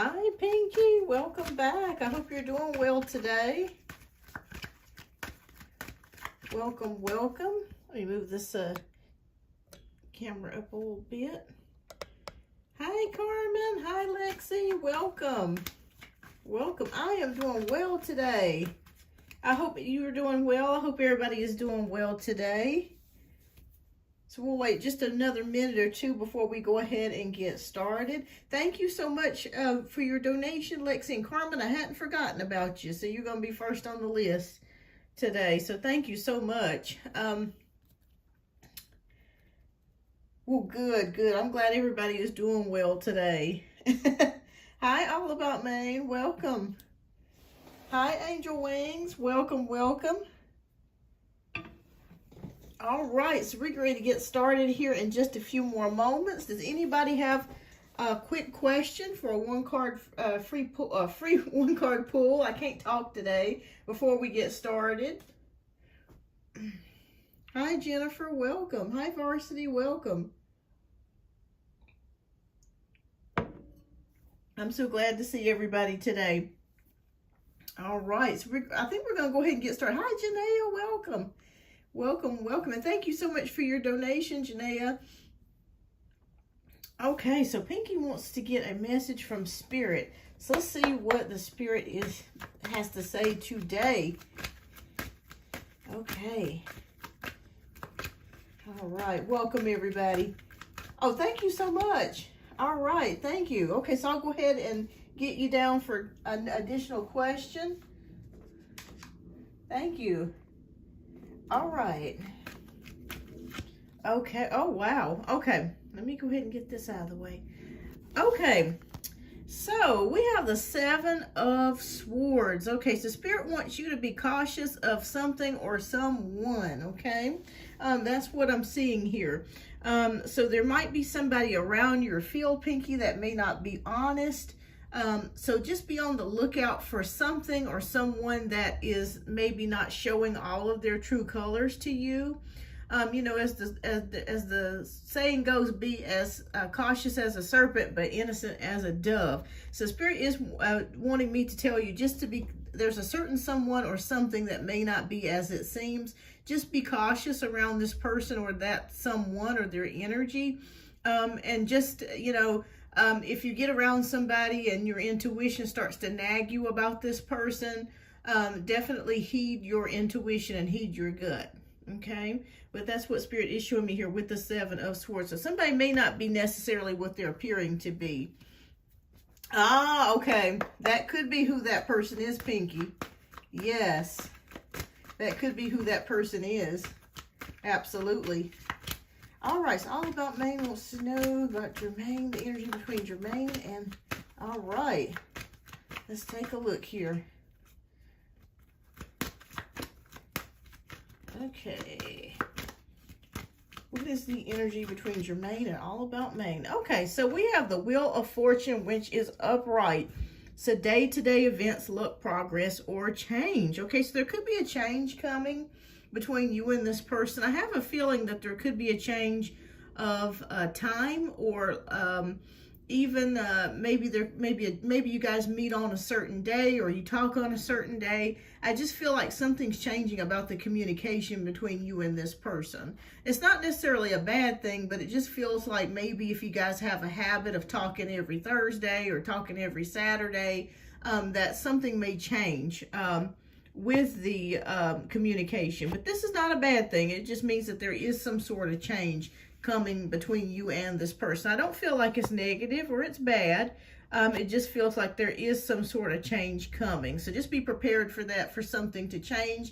Hi, Pinky. Welcome back. I hope you're doing well today. Welcome, welcome. Let me move this camera up a little bit. Hi, Carmen. Hi, Lexi. Welcome. Welcome. I am doing well today. I hope you are doing well. I hope everybody is doing well today. So we'll wait just another minute or two before we go ahead and get started. Thank you so much for your donation, Lexi and Carmen. I hadn't forgotten about you, so you're going to be first on the list today. So thank you so much. Well, good. I'm glad everybody is doing well today. Hi, All About Maine. Welcome. Hi, Angel Wings. Welcome. All right, so we're ready to get started here in just a few more moments. Does anybody have a quick question for a free one card pull? I can't talk today before we get started. Hi, Jennifer. Welcome. Hi, Varsity. Welcome. I'm so glad to see everybody today. All right, so I think we're going to go ahead and get started. Hi, Janaea. Welcome. Welcome, and thank you so much for your donation, Janaea. Okay, so Pinky wants to get a message from Spirit. So let's see what the Spirit has to say today. Okay. All right, welcome everybody. Oh, thank you so much. All right, thank you. Okay, so I'll go ahead and get you down for an additional question. Thank you. All right. Okay. Oh, wow. Okay. Let me go ahead and get this out of the way. Okay. So we have the Seven of Swords. Okay. So Spirit wants you to be cautious of something or someone. Okay. That's what I'm seeing here. So there might be somebody around your field, Pinky, that may not be honest. So just be on the lookout for something or someone that is maybe not showing all of their true colors to you. You know, as the saying goes, be as cautious as a serpent, but innocent as a dove. So Spirit is wanting me to tell you just to be, there's a certain someone or something that may not be as it seems. Just be cautious around this person or that someone or their energy. And just, you know, if you get around somebody and your intuition starts to nag you about this person, definitely heed your intuition and heed your gut, okay? But that's what Spirit is showing me here with the Seven of Swords. So somebody may not be necessarily what they're appearing to be. Ah, okay. That could be who that person is, Pinky. Yes. That could be who that person is. Absolutely. All right, so All About Maine wants to know about Jermaine, the energy between Jermaine and, all right, let's take a look here. Okay, what is the energy between Jermaine and All About Maine? Okay, so we have the Wheel of Fortune, which is upright. So day-to-day events, luck, progress, or change. Okay, so there could be a change coming between you and this person. I have a feeling that there could be a change of time, or even maybe you guys meet on a certain day, or you talk on a certain day. I just feel like something's changing about the communication between you and this person. It's not necessarily a bad thing, but it just feels like maybe if you guys have a habit of talking every Thursday or talking every Saturday, that something may change with the communication. But this is not a bad thing. It just means that there is some sort of change coming between you and this person. I don't feel like it's negative or it's bad. It just feels like there is some sort of change coming. So just be prepared for that, for something to change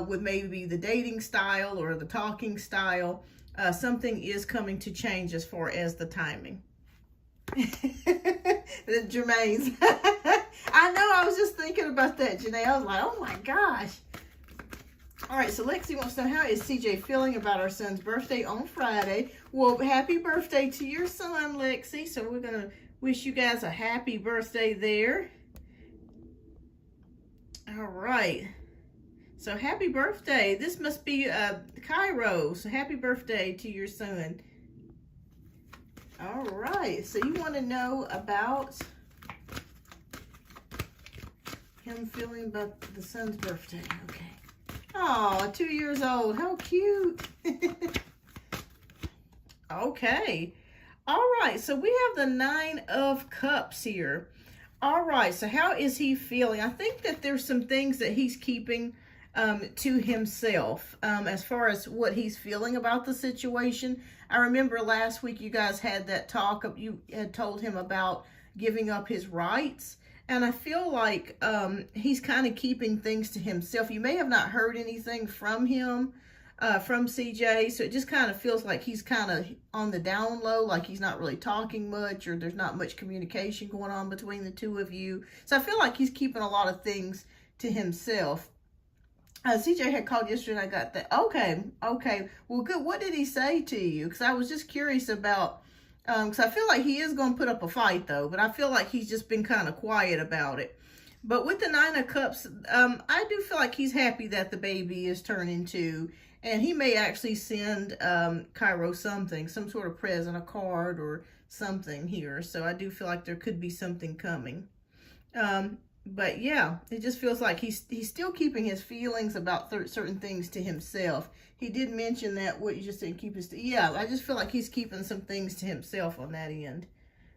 with maybe the dating style or the talking style. Something is coming to change as far as the timing. Jermaine's. I know, I was just thinking about that, Janae. I was like, oh my gosh. All right, so Lexi wants to know, how is CJ feeling about our son's birthday on Friday? Well, happy birthday to your son, Lexi. So we're going to wish you guys a happy birthday there. All right. So happy birthday. This must be Cairo. So happy birthday to your son. All right. So you want to know about him feeling about the son's birthday. Okay. Oh, 2 years old. How cute. Okay. All right. So we have the 9 of Cups here. All right. So how is he feeling? I think that there's some things that he's keeping to himself as far as what he's feeling about the situation. I remember last week you guys had that talk. You had told him about giving up his rights. And I feel like he's kind of keeping things to himself. You may have not heard anything from him, from CJ. So it just kind of feels like he's kind of on the down low, like he's not really talking much, or there's not much communication going on between the two of you. So I feel like he's keeping a lot of things to himself. CJ had called yesterday and I got that. Okay. Well, good. What did he say to you? Because I was just curious about... because I feel like he is going to put up a fight, though. But I feel like he's just been kind of quiet about it. But with the 9 of Cups, I do feel like he's happy that the baby is turning 2. And he may actually send Cairo something, some sort of present, a card or something here. So I do feel like there could be something coming. But yeah, it just feels like he's still keeping his feelings about certain things to himself. He did mention that, what you just said, keep his... Yeah, I just feel like he's keeping some things to himself on that end.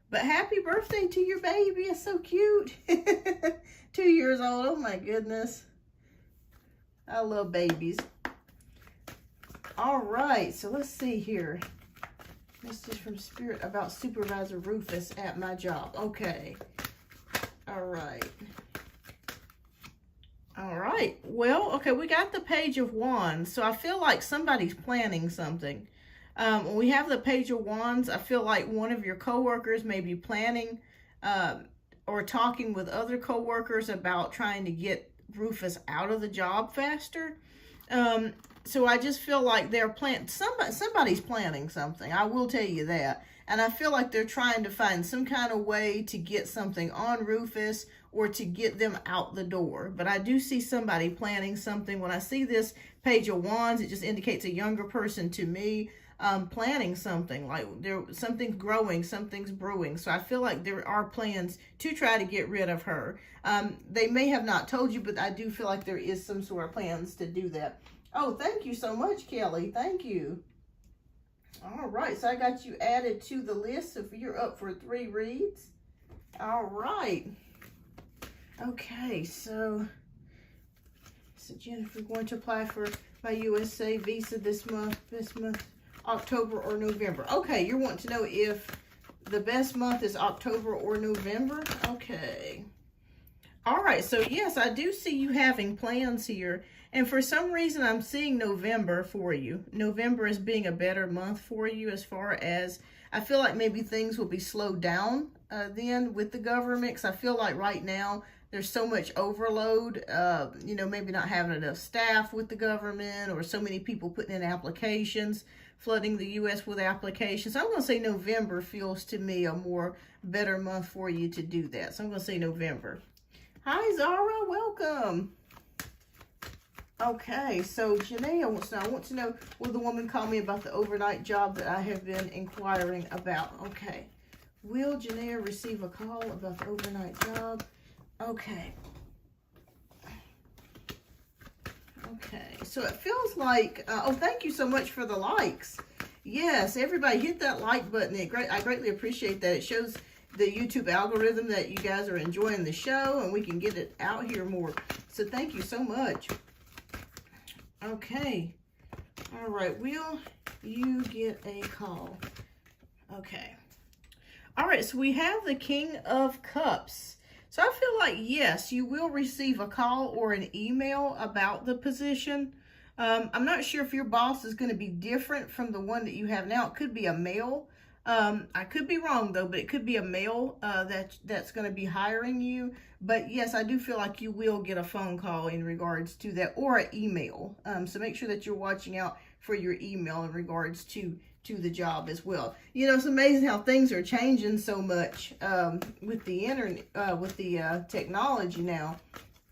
But happy birthday to your baby. It's so cute. 2 years old. Oh my goodness. I love babies. All right, so let's see here. Message from Spirit about Supervisor Rufus at my job. Okay. All right. All right. Well, okay, we got the Page of Wands. So I feel like somebody's planning something. When we have the Page of Wands, I feel like one of your coworkers may be planning or talking with other coworkers about trying to get Rufus out of the job faster. So I just feel like they're somebody's planning something. I will tell you that. And I feel like they're trying to find some kind of way to get something on Rufus or to get them out the door. But I do see somebody planning something. When I see this Page of Wands, it just indicates a younger person to me planning something. Like something's growing, something's brewing. So I feel like there are plans to try to get rid of her. They may have not told you, but I do feel like there is some sort of plans to do that. Oh, thank you so much, Kelly. Thank you. All right, so I got you added to the list if you're up for 3 reads. All right. Okay, so Jennifer, going to apply for my USA visa this month, October or November. Okay, you're wanting to know if the best month is October or November. Okay. All right, so yes, I do see you having plans here. And for some reason, I'm seeing November for you. November as being a better month for you as far as, I feel like maybe things will be slowed down then with the government. Because I feel like right now, there's so much overload, you know, maybe not having enough staff with the government or so many people putting in applications, flooding the U.S. with applications. So I'm going to say November feels to me a more better month for you to do that. So I'm going to say November. Hi, Zara. Welcome. Okay, so Janae wants to know, I want to know, will the woman call me about the overnight job that I have been inquiring about? Okay. Will Janae receive a call about the overnight job? Okay. Okay, so it feels like, oh, thank you so much for the likes. Yes, everybody hit that like button. I greatly appreciate that. It shows the YouTube algorithm that you guys are enjoying the show and we can get it out here more. So thank you so much. Okay. All right. Will you get a call? Okay. All right. So we have the King of Cups. So I feel like, yes, you will receive a call or an email about the position. I'm not sure if your boss is going to be different from the one that you have now. It could be a male. I could be wrong, though, but it could be a male that's going to be hiring you. But, yes, I do feel like you will get a phone call in regards to that or an email. So make sure that you're watching out for your email in regards to the job as well. You know, it's amazing how things are changing so much with the internet, with the technology now.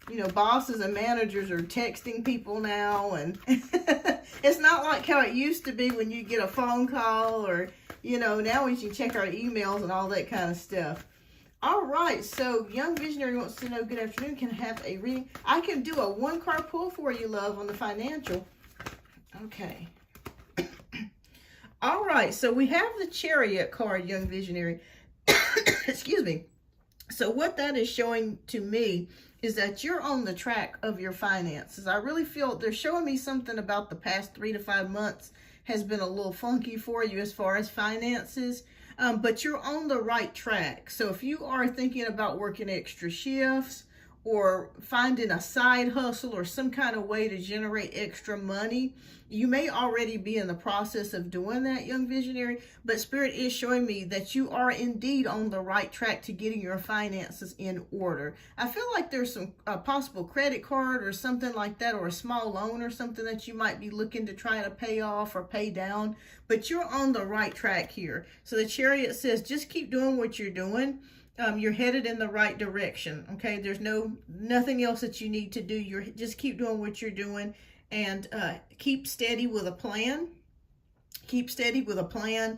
You know, bosses and managers are texting people now, and it's not like how it used to be when you get a phone call or, you know, now we can check our emails and all that kind of stuff. All right, so Young Visionary wants to know, good afternoon, can I have a reading? I can do a one-card pull for you, love, on the financial. Okay. All right, so we have the Chariot card, Young Visionary. Excuse me. So what that is showing to me is that you're on the track of your finances. I really feel they're showing me something about the past 3 to 5 months has been a little funky for you as far as finances. But you're on the right track. So if you are thinking about working extra shifts or finding a side hustle or some kind of way to generate extra money, you may already be in the process of doing that, Young Visionary, but Spirit is showing me that you are indeed on the right track to getting your finances in order. I feel like there's some possible credit card or something like that, or a small loan or something that you might be looking to try to pay off or pay down, but you're on the right track here. So the Chariot says, just keep doing what you're doing. You're headed in the right direction. Okay, there's nothing else that you need to do. You're just keep doing what you're doing, and keep steady with a plan. Keep steady with a plan,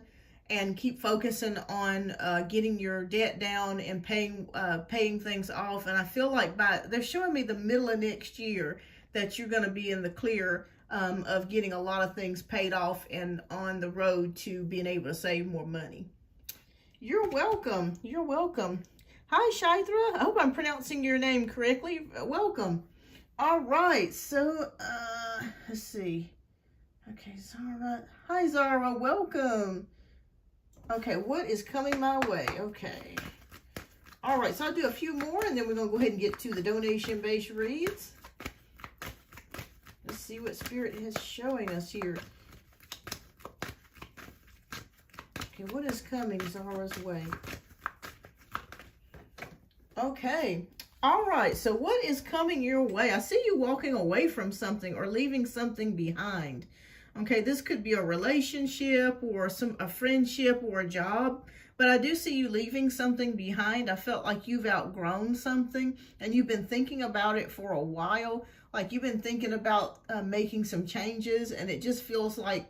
and keep focusing on getting your debt down and paying things off. And I feel like they're showing me the middle of next year that you're going to be in the clear of getting a lot of things paid off and on the road to being able to save more money. You're welcome. You're welcome. Hi, Shaithra. I hope I'm pronouncing your name correctly. Welcome. All right. So, let's see. Okay, Zara. Hi, Zara. Welcome. Okay, what is coming my way? Okay. All right, so I'll do a few more, and then we're going to go ahead and get to the donation-based reads. Let's see what Spirit is showing us here. Okay, what is coming Zara's way? Okay. All right. So what is coming your way? I see you walking away from something or leaving something behind. Okay, this could be a relationship or a friendship or a job, but I do see you leaving something behind. I felt like you've outgrown something and you've been thinking about it for a while. Like you've been thinking about making some changes, and it just feels like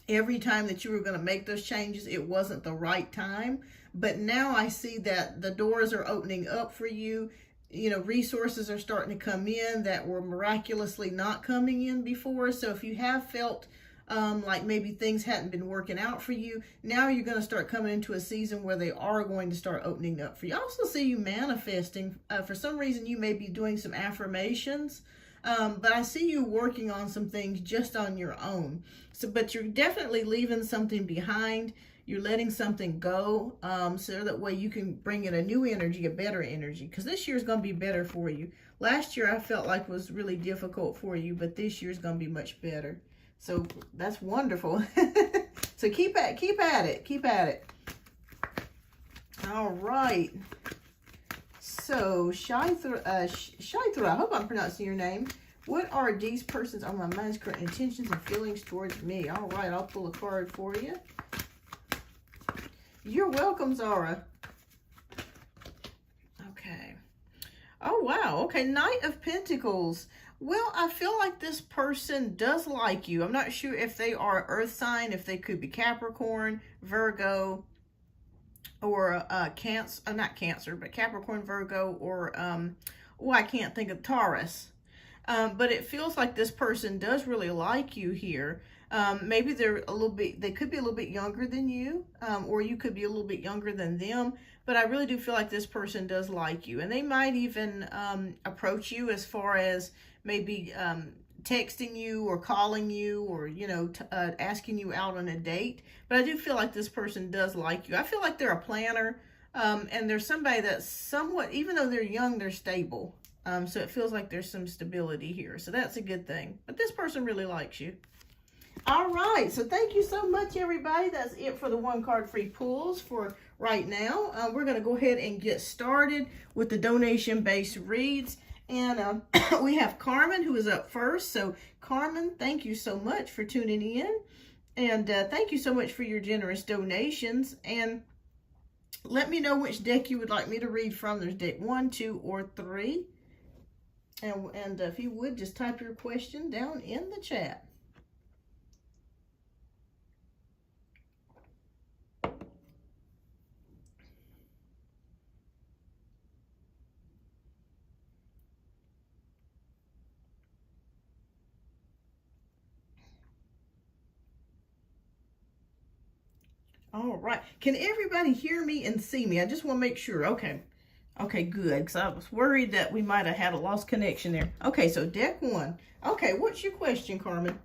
every time that you were going to make those changes, it wasn't the right time. But now I see that the doors are opening up for you. You know, resources are starting to come in that were miraculously not coming in before. So if you have felt like maybe things hadn't been working out for you, now you're going to start coming into a season where they are going to start opening up for you. I also see you manifesting. For some reason, you may be doing some affirmations. But I see you working on some things just on your own. So, but you're definitely leaving something behind. You're letting something go, so that way you can bring in a new energy, a better energy. Because this year's going to be better for you. Last year I felt like was really difficult for you, but this year's going to be much better. So that's wonderful. So keep at it. All right. So, Shaithra, I hope I'm pronouncing your name. What are these persons on my mind's current intentions and feelings towards me? All right, I'll pull a card for you. You're welcome, Zara. Okay. Oh, wow. Okay, Knight of Pentacles. Well, I feel like this person does like you. I'm not sure if they are earth sign, if they could be Capricorn, Virgo, or Cancer, not Cancer, but Capricorn, Virgo, or I can't think of Taurus. But it feels like this person does really like you here. Maybe they could be a little bit younger than you, or you could be a little bit younger than them. But I really do feel like this person does like you, and they might even approach you as far as maybe texting you or calling you, or asking you out on a date. But I do feel like this person does like you. I feel like they're a planner, and they're somebody that's somewhat, even though they're young, they're stable. So it feels like there's some stability here. So that's a good thing. But this person really likes you. All right. So thank you so much, everybody. That's it for the one card free pulls for right now. We're going to go ahead and get started with the donation-based reads. And we have Carmen, who is up first. So Carmen, thank you so much for tuning in. And thank you so much for your generous donations. And let me know which deck you would like me to read from. There's deck 1, 2, or 3. And if you would, just type your question down in the chat. All right. Can everybody hear me and see me? I just want to make sure. Okay. Okay, good. Because I was worried that we might have had a lost connection there. Okay, so deck 1. Okay, what's your question, Carmen?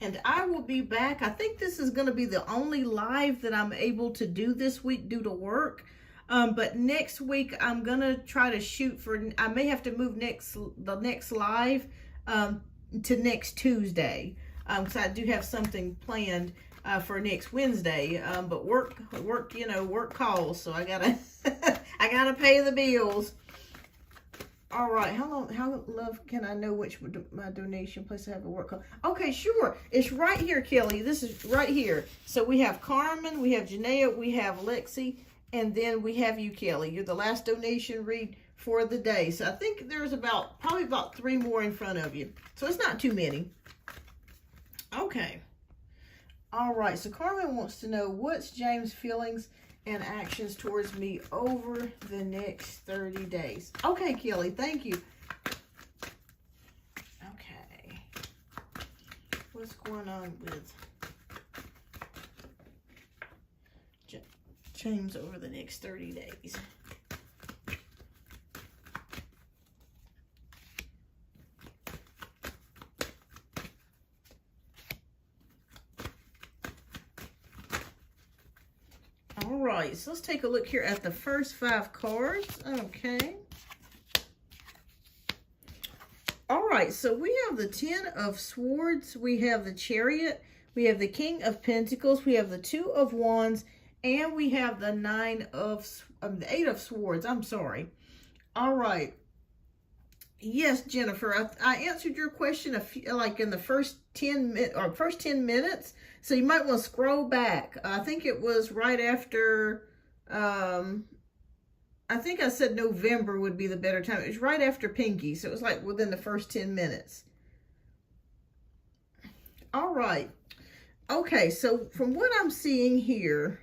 And I will be back. I think this is going to be the only live that I'm able to do this week due to work. But next week, I'm going to try to shoot for, I may have to move the next live to next Tuesday. So I do have something planned for next Wednesday. But work, you know, work calls. So I gotta, I gotta pay the bills. All right, how love can I know which my donation place I have a work call? Okay, sure. It's right here, Kelly. This is right here. So we have Carmen, we have Janaea, we have Lexi, and then we have you, Kelly. You're the last donation read for the day. So I think there's probably about 3 more in front of you. So it's not too many. Okay. All right, so Carmen wants to know what's James' feelings and actions towards me over the next 30 days. Okay, Kelly, thank you. Okay. What's going on with James over the next 30 days? All right, so let's take a look here at the first 5 cards. Okay. All right, so we have the 10 of Swords, we have the Chariot, we have the King of Pentacles, we have the 2 of Wands, and we have the 8 of Swords. I'm sorry. All right. Yes, Jennifer, I answered your question like in the first 10 minutes. So you might want to scroll back. I think it was right after, I think I said November would be the better time. It was right after Pinky. So it was like within the first 10 minutes. All right. Okay, so from what I'm seeing here,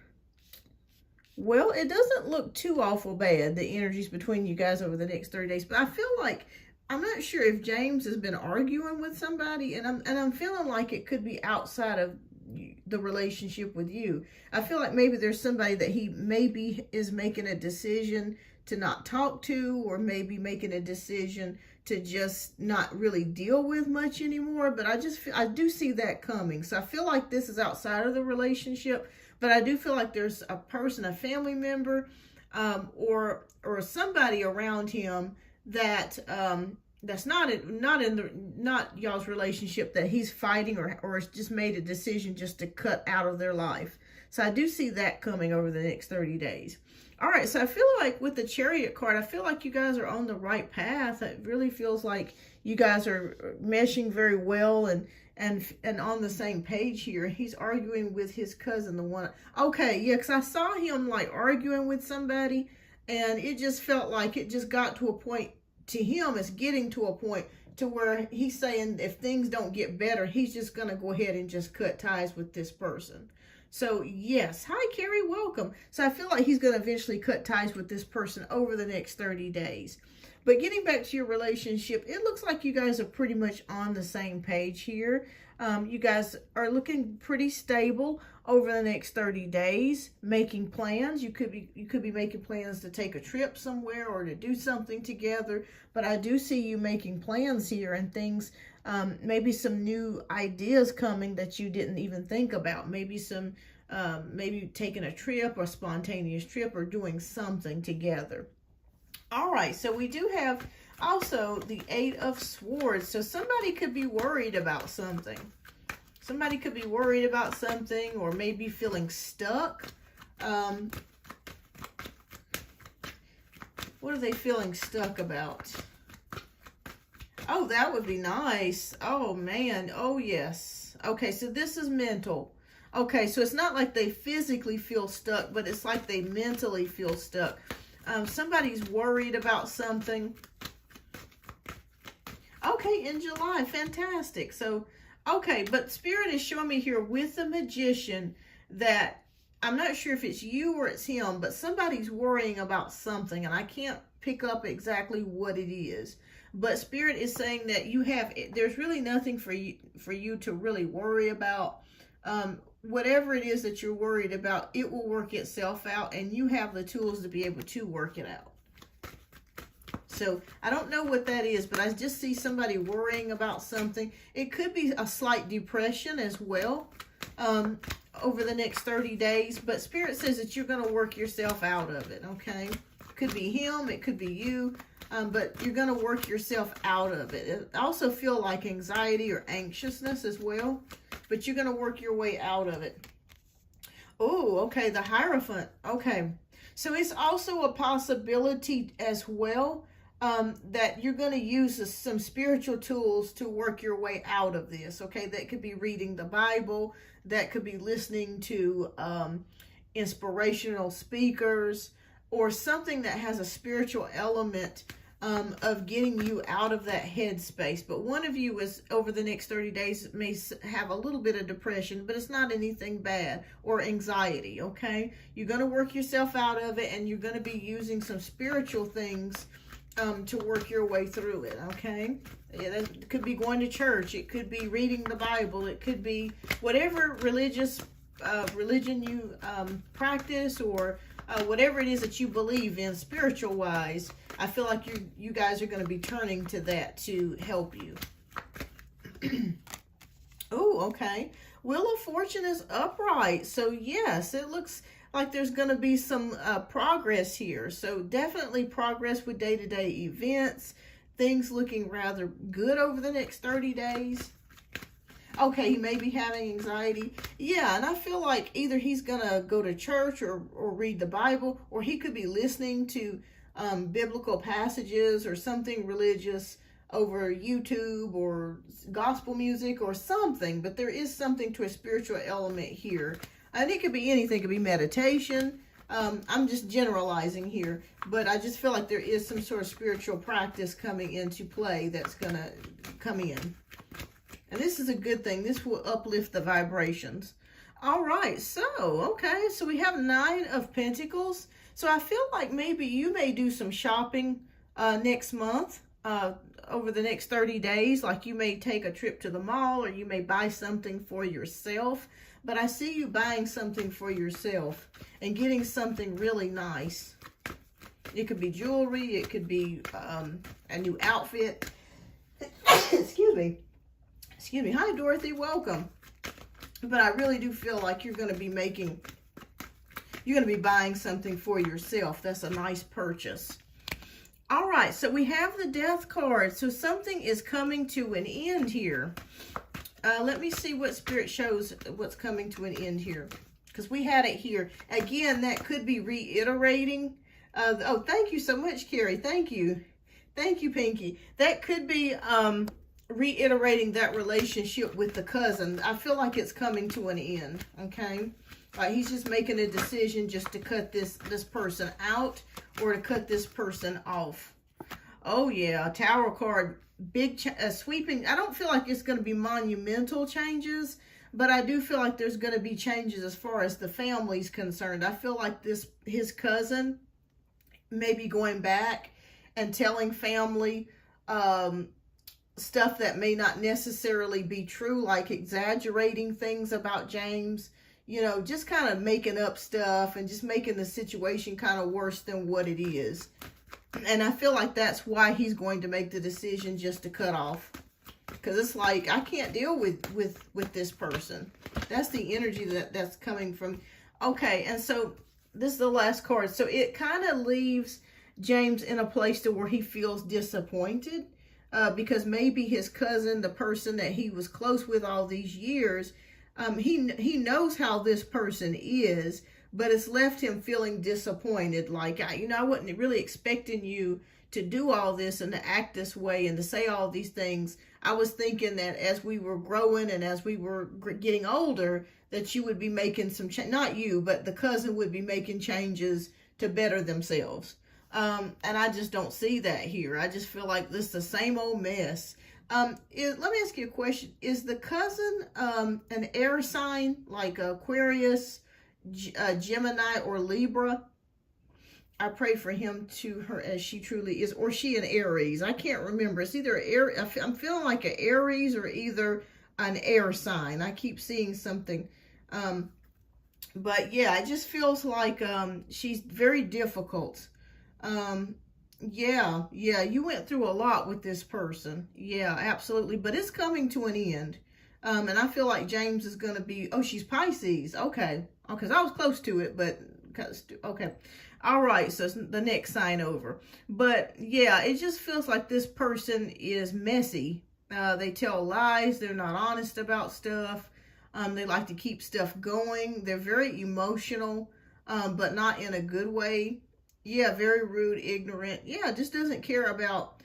well, it doesn't look too awful bad, the energies between you guys over the next 30 days. But I feel like, I'm not sure if James has been arguing with somebody, and I'm feeling like it could be outside of the relationship with you. I feel like maybe there's somebody that he maybe is making a decision to not talk to, or maybe making a decision to just not really deal with much anymore. But I do see that coming. So I feel like this is outside of the relationship, but I do feel like there's a person, a family member, or somebody around him that that's not y'all's relationship, that he's fighting or has just made a decision just to cut out of their life. So I do see that coming over the next 30 days. All right, so I feel like with the Chariot card, I feel like you guys are on the right path. It really feels like you guys are meshing very well and on the same page here. He's arguing with his cousin, the one. Okay, yeah, because I saw him like arguing with somebody, and it just felt like it just got to a point, to him, it's getting to a point to where he's saying if things don't get better, he's just going to go ahead and just cut ties with this person. So yes, hi Carrie, welcome. So I feel like he's going to eventually cut ties with this person over the next 30 days. But getting back to your relationship, it looks like you guys are pretty much on the same page here. You guys are looking pretty stable over the next 30 days, making plans. You could be making plans to take a trip somewhere or to do something together. But I do see you making plans here and things, maybe some new ideas coming that you didn't even think about. Maybe maybe taking a trip, or a spontaneous trip, or doing something together. All right, so we do have also the 8 of Swords. So somebody could be worried about something. Somebody could be worried about something or maybe feeling stuck. What are they feeling stuck about? Oh, that would be nice. Oh, man. Oh, yes. Okay, so this is mental. Okay, so it's not like they physically feel stuck, but it's like they mentally feel stuck. Somebody's worried about something. Okay, in July. Fantastic. So, okay, but Spirit is showing me here with the Magician that I'm not sure if it's you or it's him, but somebody's worrying about something, and I can't pick up exactly what it is. But Spirit is saying that there's really nothing for you to really worry about. Whatever it is that you're worried about, it will work itself out, and you have the tools to be able to work it out. So I don't know what that is, but I just see somebody worrying about something. It could be a slight depression as well over the next 30 days, but Spirit says that you're going to work yourself out of it, okay? It could be him, it could be you, but you're going to work yourself out of it. I also feel like anxiety or anxiousness as well, but you're going to work your way out of it. Oh, okay, the Hierophant. Okay, so it's also a possibility as well that you're going to use some spiritual tools to work your way out of this, okay? That could be reading the Bible. That could be listening to inspirational speakers or something that has a spiritual element of getting you out of that headspace. But one of you is, over the next 30 days, may have a little bit of depression, but it's not anything bad, or anxiety, okay? You're going to work yourself out of it, and you're going to be using some spiritual things to work your way through it, okay? It could be going to church. It could be reading the Bible. It could be whatever religion you practice, or whatever it is that you believe in spiritual-wise. I feel like you guys are going to be turning to that to help you. Oh, okay. Wheel of Fortune is upright. So, yes, it looks like there's going to be some progress here. So, definitely progress with day-to-day events. Things looking rather good over the next 30 days. Okay, he may be having anxiety. Yeah, and I feel like either he's going to go to church or read the Bible, or he could be listening to biblical passages or something religious over YouTube or gospel music or something. But there is something to a spiritual element here. And it could be anything. It could be meditation. I'm just generalizing here. But I just feel like there is some sort of spiritual practice coming into play that's going to come in. And this is a good thing. This will uplift the vibrations. All right. So, okay. So we have 9 of Pentacles. So I feel like maybe you may do some shopping next month, over the next 30 days. Like you may take a trip to the mall, or you may buy something for yourself. But I see you buying something for yourself and getting something really nice. It could be jewelry. It could be a new outfit. Excuse me. Excuse me. Hi, Dorothy. Welcome. But I really do feel like you're going to be buying something for yourself. That's a nice purchase. All right. So we have the Death card. So something is coming to an end here. Let me see what Spirit shows what's coming to an end here. Because we had it here. Again, that could be reiterating. Oh, thank you so much, Carrie. Thank you. Thank you, Pinky. That could be reiterating that relationship with the cousin. I feel like it's coming to an end, okay? He's just making a decision just to cut this person out, or to cut this person off. Oh, yeah. Tower card. Big sweeping. I don't feel like it's going to be monumental changes, but I do feel like there's going to be changes as far as the family's concerned. I feel like his cousin may be going back and telling family stuff that may not necessarily be true, like exaggerating things about James, you know, just kind of making up stuff and just making the situation kind of worse than what it is. And I feel like that's why he's going to make the decision just to cut off. Because it's like, I can't deal with this person. That's the energy that's coming from. Okay, and so this is the last card. So it kind of leaves James in a place to where he feels disappointed. because maybe his cousin, the person that he was close with all these years, he knows how this person is, but it's left him feeling disappointed. Like, I wasn't really expecting you to do all this and to act this way and to say all these things. I was thinking that as we were growing and as we were getting older, that you would be making some not you, but the cousin would be making changes to better themselves. And I just don't see that here. I just feel like this is the same old mess. Let me ask you a question. Is the cousin an air sign like Aquarius, Gemini, or Libra? I pray for him to her as she truly is. Or she an Aries. I can't remember. It's either I'm feeling like an Aries or either an air sign. I keep seeing something. But yeah, it just feels like she's very difficult. Yeah, you went through a lot with this person. Yeah, absolutely. But it's coming to an end. And I feel like James is going to be, oh, she's Pisces. Okay. Because I was close to it, but, okay. All right, so it's the next sign over. But yeah, it just feels like this person is messy. They tell lies. They're not honest about stuff. They like to keep stuff going. They're very emotional, but not in a good way. Yeah, very rude, ignorant. Yeah, just doesn't care about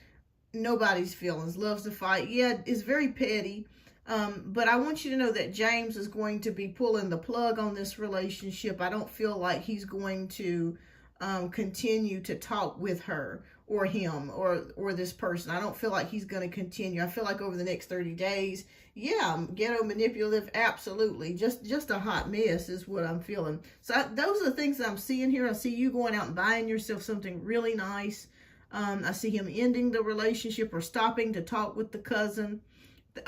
nobody's feelings. Loves to fight. Yeah, is very petty. But I want you to know that James is going to be pulling the plug on this relationship. I don't feel like he's going to continue to talk with her or him or this person. I don't feel like he's going to continue. I feel like over the next 30 days, yeah, ghetto, manipulative, absolutely. Just a hot mess is what I'm feeling. So those are the things that I'm seeing here. I see you going out and buying yourself something really nice. I see him ending the relationship or stopping to talk with the cousin.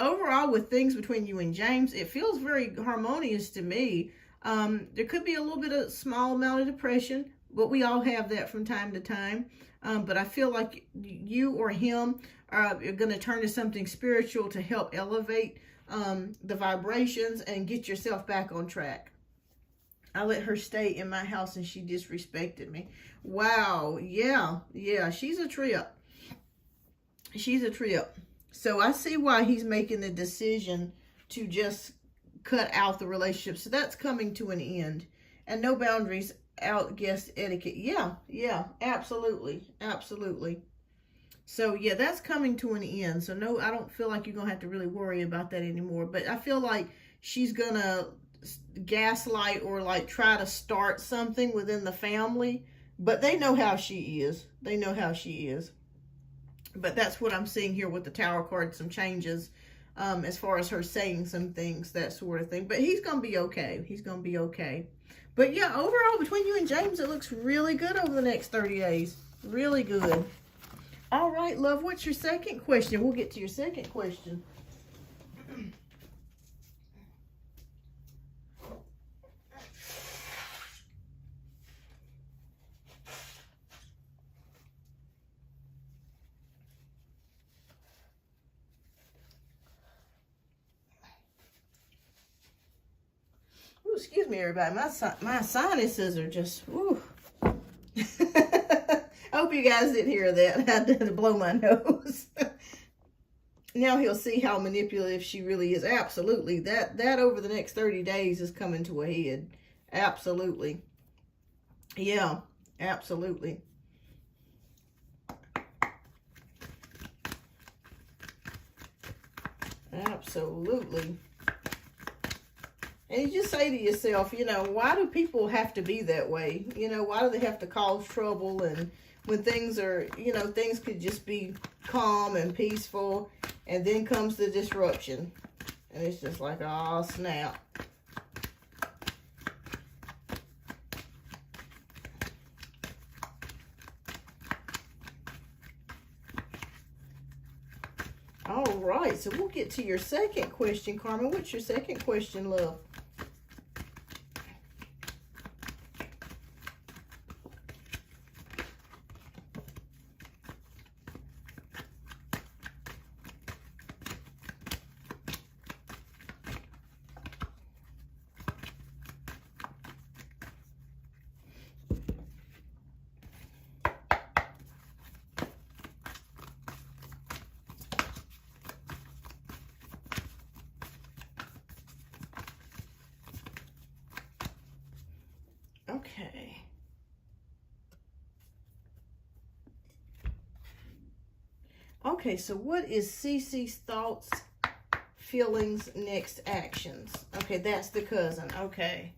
Overall, with things between you and James, it feels very harmonious to me. There could be a little bit of small amount of depression, but we all have that from time to time. But I feel like you or him are going to turn to something spiritual to help elevate the vibrations and get yourself back on track. I let her stay in my house and she disrespected me. Wow. Yeah. She's a trip. So I see why he's making the decision to just cut out the relationship. So that's coming to an end. And no boundaries, out guest etiquette. Yeah, absolutely. So yeah, that's coming to an end. So no, I don't feel like you're going to have to really worry about that anymore. But I feel like she's going to gaslight or like try to start something within the family. But they know how she is. But that's what I'm seeing here with the Tower card, some changes as far as her saying some things, that sort of thing. But he's going to be okay. But yeah, overall, between you and James, it looks really good over the next 30 days. Really good. All right, love, what's your second question? We'll get to your second question. Ooh, excuse me, everybody. My sinuses are just, ooh. I hope you guys didn't hear that. I had to blow my nose. Now he'll see how manipulative she really is. Absolutely. That over the next 30 days is coming to a head. Absolutely. Yeah, absolutely. Absolutely. And you just say to yourself, why do people have to be that way? Why do they have to cause trouble? And when things are, things could just be calm and peaceful, and then comes the disruption. And it's just like, oh, snap. All right, so we'll get to your second question, Carmen. What's your second question, love? Okay. Okay, so what is Cece's thoughts, feelings, next actions? Okay, that's the cousin. Okay.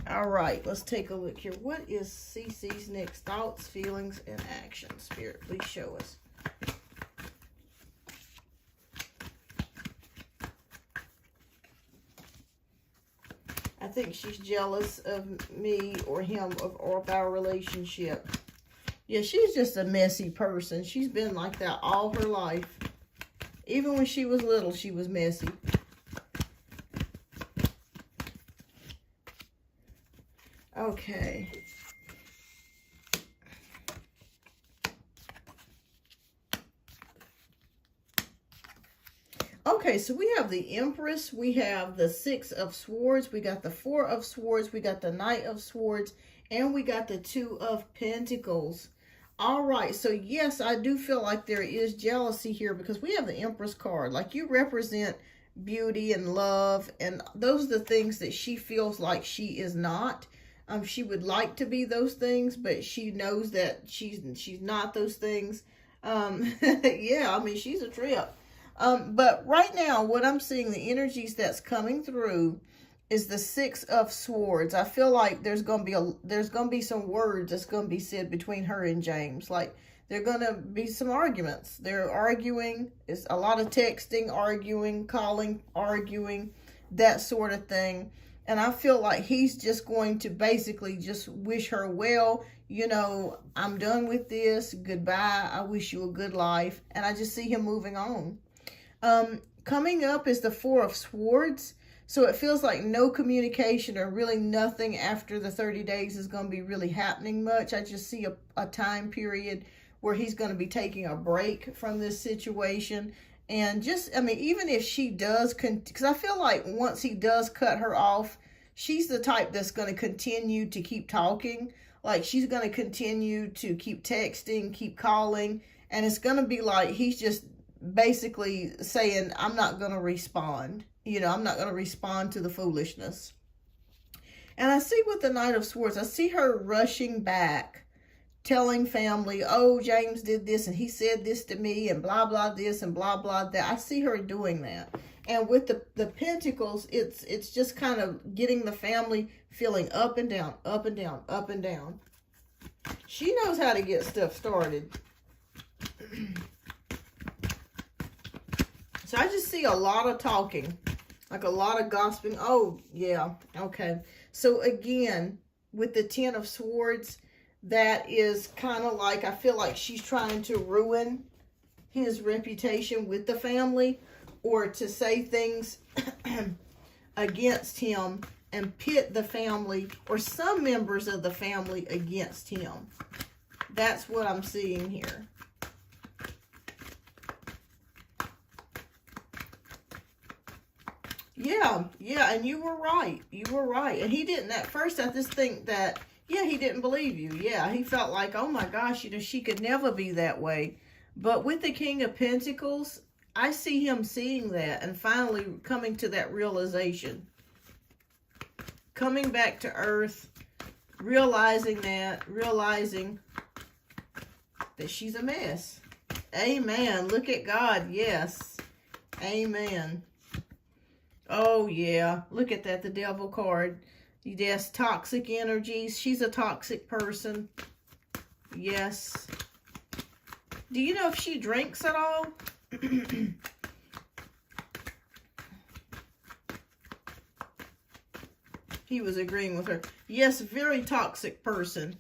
All right, let's take a look here. What is Cece's next thoughts, feelings, and actions? Spirit, please show us. I think she's jealous of me or him of our relationship. Yeah, she's just a messy person. She's been like that all her life. Even when she was little, she was messy. Okay. Okay, so we have the Empress, we have the Six of Swords, we got the Four of Swords, we got the Knight of Swords, and we got the Two of Pentacles. All right, so yes, I do feel like there is jealousy here because we have the Empress card. Like, you represent beauty and love, and those are the things that she feels like she is not. She would like to be those things, but she knows that she's not those things. Yeah, I mean, she's a trip. But right now, what I'm seeing, the energies that's coming through is the Six of Swords. I feel like there's gonna be some words that's gonna be said between her and James. Like, there are gonna be some arguments. They're arguing. It's a lot of texting, arguing, calling, arguing, that sort of thing. And I feel like he's just going to basically just wish her well. You know, I'm done with this. Goodbye. I wish you a good life. And I just see him moving on. Coming up is the Four of Swords. So it feels like no communication or really nothing after the 30 days is going to be really happening much. I just see a time period where he's going to be taking a break from this situation. And just, I mean, even if she does, because I feel like once he does cut her off, she's the type that's going to continue to keep talking. Like, she's going to continue to keep texting, keep calling. And it's going to be like he's just basically saying, I'm not going to respond. You know, I'm not going to respond to the foolishness. And I see with the Knight of Swords, I see her rushing back, telling family, oh, James did this and he said this to me and blah, blah, this and blah, blah, that. I see her doing that. And with the Pentacles, it's just kind of getting the family feeling up and down, up and down, up and down. She knows how to get stuff started. So I just see a lot of talking, like a lot of gossiping. Oh, yeah. Okay. So again, with the Ten of Swords, that is kind of like, I feel like she's trying to ruin his reputation with the family, or to say things against him and pit the family or some members of the family against him. That's what I'm seeing here. Yeah, and you were right. You were right. And he didn't, at first, I just think that, yeah, he didn't believe you. Yeah, he felt like, oh my gosh, you know, she could never be that way. But with the King of Pentacles, I see him seeing that and finally coming to that realization. Coming back to earth, realizing that she's a mess. Amen. Look at God. Yes. Amen. Oh, yeah. Look at that, the Devil card. Yes, toxic energies. She's a toxic person. Yes. Do you know if she drinks at all? He was agreeing with her. Yes, very toxic person.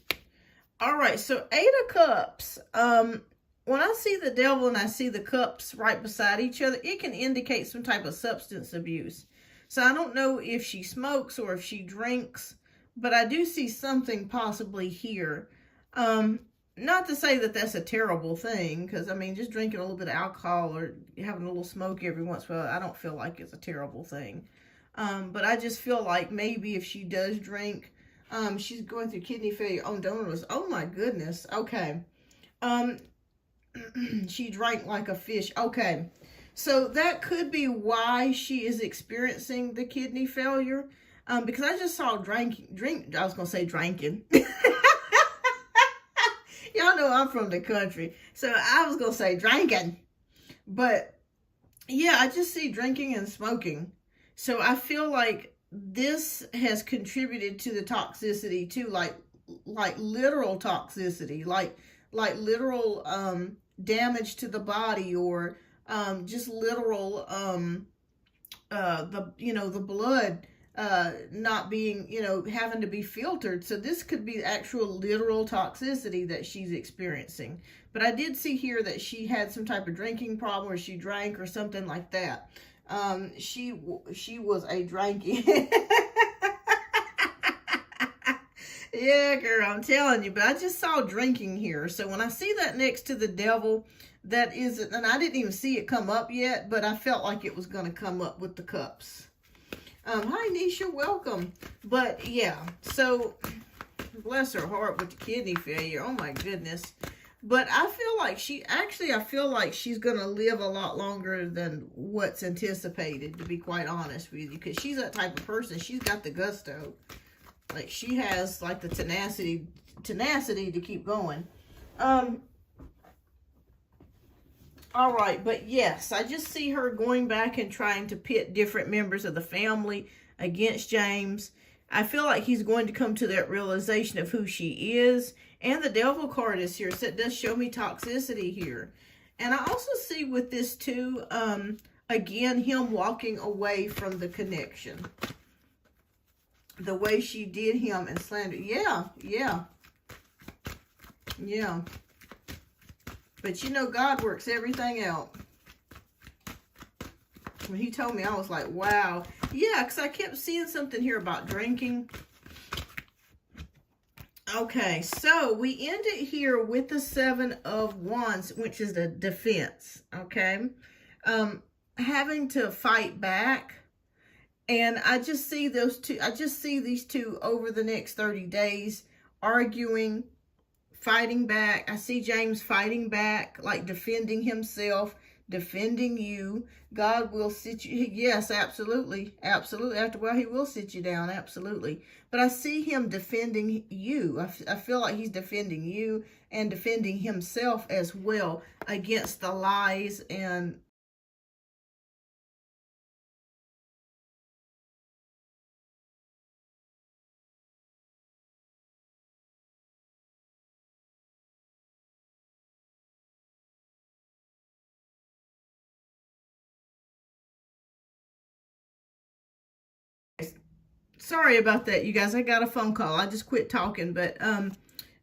All right, so Eight of Cups. When I see the Devil and I see the cups right beside each other, it can indicate some type of substance abuse. So I don't know if she smokes or if she drinks, but I do see something possibly here. Not to say that that's a terrible thing, because, I mean, just drinking a little bit of alcohol or having a little smoke every once in a while, I don't feel like it's a terrible thing. But I just feel like maybe if she does drink, she's going through kidney failure on donors. Oh, my goodness. Okay. She drank like a fish. Okay. So that could be why she is experiencing the kidney failure. because I just saw I was going to say drinking. Y'all know I'm from the country, so I was going to say drinking. But yeah, I just see drinking and smoking. So I feel like this has contributed to the toxicity too, like literal toxicity, like literal damage to the body, or just literal the blood not being, having to be filtered. So this could be actual literal toxicity that she's experiencing. But I did see here that she had some type of drinking problem, or she drank or something like that. She was a drinking. Yeah, girl, I'm telling you. But I just saw drinking here. So when I see that next to the devil, that isn't, and I didn't even see it come up yet, but I felt like it was going to come up with the cups. Hi, Nisha, welcome. But yeah, so bless her heart with the kidney failure. Oh my goodness. But I feel like I feel like she's going to live a lot longer than what's anticipated, to be quite honest with you. Because she's that type of person. She's got the gusto. Like, she has, like, the tenacity to keep going. All right, but yes, I just see her going back and trying to pit different members of the family against James. I feel like he's going to come to that realization of who she is. And the devil card is here, so it does show me toxicity here. And I also see with this too, again, him walking away from the connection. The way she did him and slandered. Yeah. But God works everything out. When he told me, I was like, wow. Yeah, because I kept seeing something here about drinking. Okay, so we end it here with the 7 of Wands, which is the defense, okay? Having to fight back. And I just see these two over the next 30 days arguing, fighting back. I see James fighting back, like defending himself, defending you. God will sit you, yes, absolutely. After a while, he will sit you down, absolutely. But I see him defending you. I feel like he's defending you and defending himself as well against the lies and sorry about that, you guys. I got a phone call. I just quit talking. But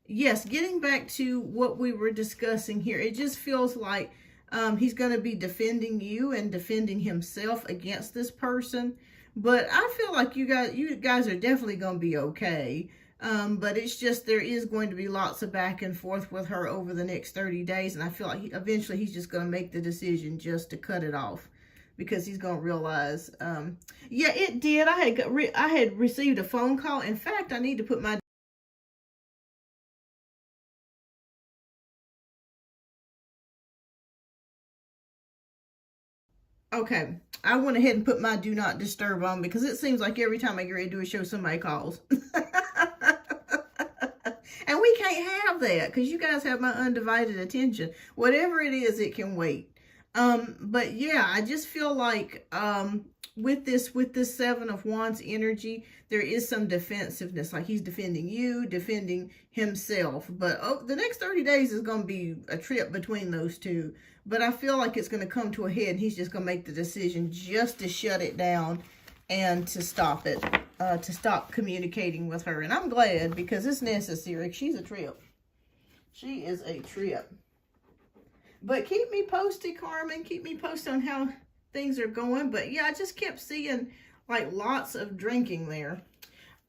yes, getting back to what we were discussing here, it just feels like he's going to be defending you and defending himself against this person. But I feel like you guys are definitely going to be okay. But it's just there is going to be lots of back and forth with her over the next 30 days. And I feel like eventually he's just going to make the decision just to cut it off. Because he's going to realize, yeah, it did. I had received a phone call. In fact, I need to put my... Okay, I went ahead and put my do not disturb on because it seems like every time I get ready to do a show, somebody calls. And we can't have that because you guys have my undivided attention. Whatever it is, it can wait. But yeah, I just feel like, with this 7 of Wands energy, there is some defensiveness, like he's defending you, defending himself. But the next 30 days is going to be a trip between those two. But I feel like it's going to come to a head. And he's just going to make the decision just to shut it down and to stop it, to stop communicating with her. And I'm glad because it's necessary. She's a trip. She is a trip. But keep me posted, Carmen. Keep me posted on how things are going. But yeah, I just kept seeing like lots of drinking there.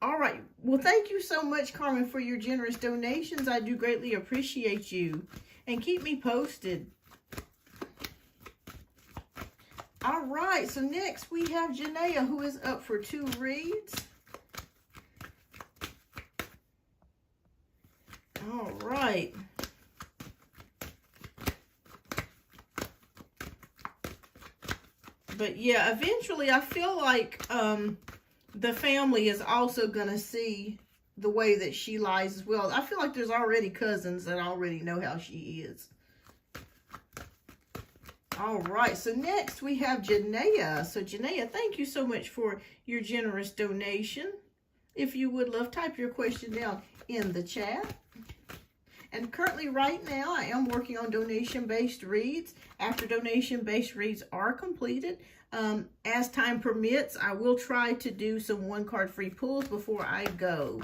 All right. Well, thank you so much, Carmen, for your generous donations. I do greatly appreciate you. And keep me posted. All right. So next we have Janaea, who is up for 2 reads. All right. But yeah, eventually I feel like the family is also going to see the way that she lies as well. I feel like there's already cousins that already know how she is. All right, so next we have Janaea. So Janaea, thank you so much for your generous donation. If you would love, type your question down in the chat. And currently right now I am working on donation-based reads. After donation-based reads are completed, as time permits, I will try to do some one-card free pulls before I go.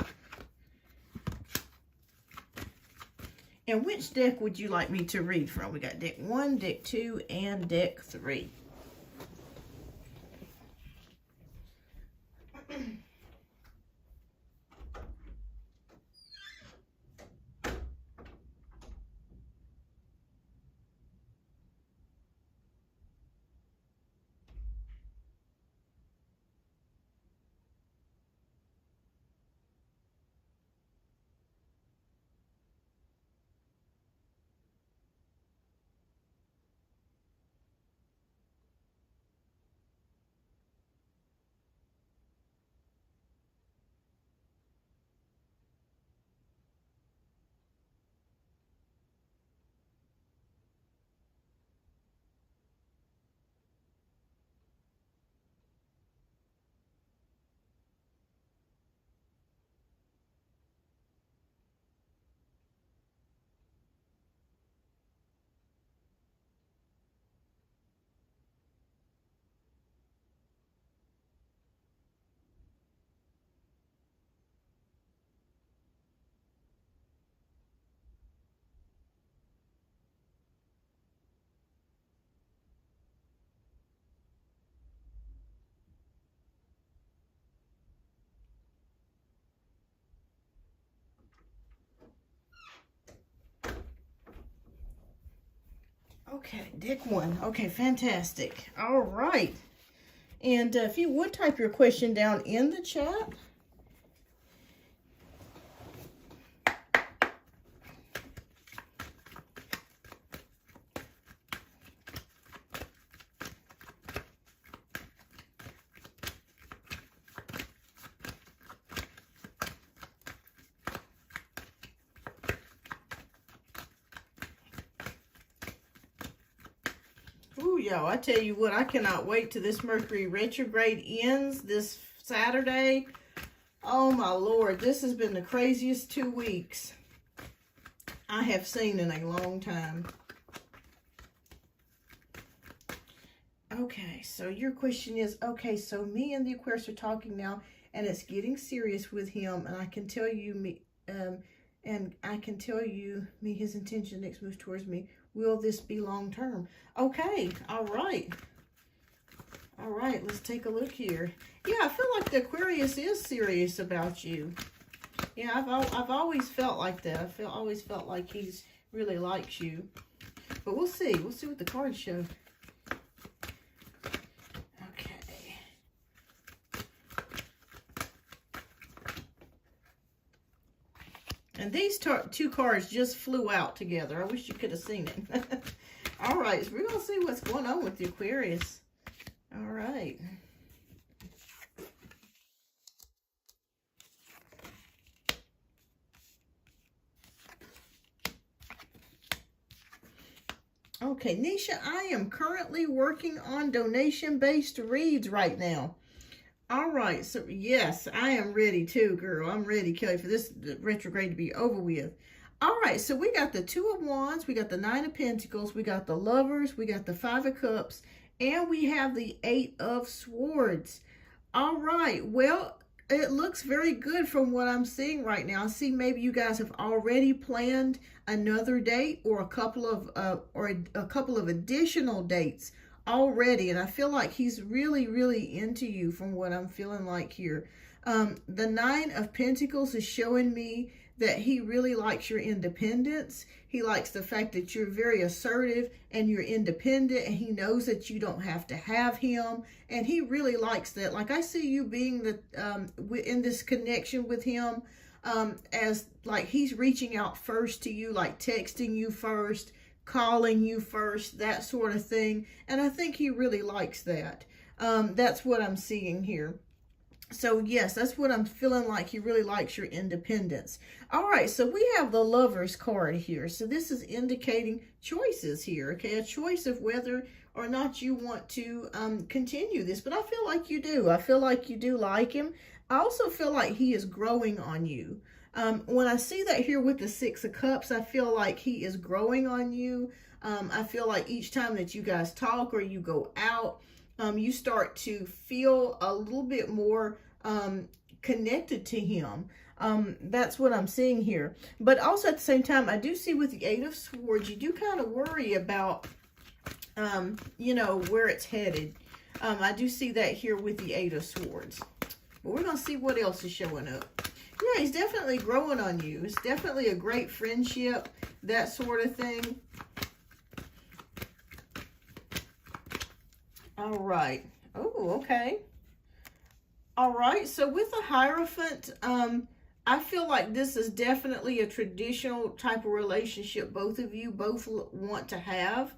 And which deck would you like me to read from? We got deck 1, deck 2, and deck 3. Okay, deck 1. Okay, fantastic. All right. And if you would type your question down in the chat. Ooh, yo, I tell you what, I cannot wait till this Mercury retrograde ends this Saturday. Oh, my Lord, this has been the craziest 2 weeks I have seen in a long time. Okay, so your question is, okay, so me and the Aquarius are talking now, and it's getting serious with him, and I can tell you his intention next move towards me. Will this be long term? Okay, all right. All right, let's take a look here. Yeah, I feel like the Aquarius is serious about you. Yeah, I've always felt like that. Always felt like he's really likes you. But we'll see. We'll see what the cards show. Okay. And these two cards just flew out together. I wish you could have seen it. All right, so we're going to see what's going on with the Aquarius. All right. Okay, Nisha, I am currently working on donation-based reads right now. All right, so yes, I am ready too, girl. I'm ready, Kelly, for this retrograde to be over with. All right, so we got the 2 of Wands, we got the 9 of Pentacles, we got the Lovers, we got the 5 of Cups, and we have the 8 of Swords. All right, well, it looks very good from what I'm seeing right now. I see maybe you guys have already planned another date or a couple of additional dates already, and I feel like he's really, really into you from what I'm feeling like here. The 9 of Pentacles is showing me that he really likes your independence. He likes the fact that you're very assertive and you're independent, and he knows that you don't have to have him, and he really likes that. Like, I see you being in this connection with him as like he's reaching out first to you, like texting you first, calling you first, that sort of thing. And I think he really likes that. That's what I'm seeing here. So yes, that's what I'm feeling like. He really likes your independence. All right, so we have the Lovers card here. So this is indicating choices here, okay? A choice of whether or not you want to continue this. But I feel like you do. I feel like you do like him. I also feel like he is growing on you. When I see that here with the Six of Cups, I feel like he is growing on you. I feel like each time that you guys talk or you go out, you start to feel a little bit more connected to him. That's what I'm seeing here. But also at the same time, I do see with the Eight of Swords, you do kind of worry about, you know, where it's headed. I do see that here with the Eight of Swords. But we're going to see what else is showing up. Yeah, he's definitely growing on you. It's definitely a great friendship, that sort of thing. All right. Oh, okay. All right. So with the Hierophant, I feel like this is definitely a traditional type of relationship both of you both want to have.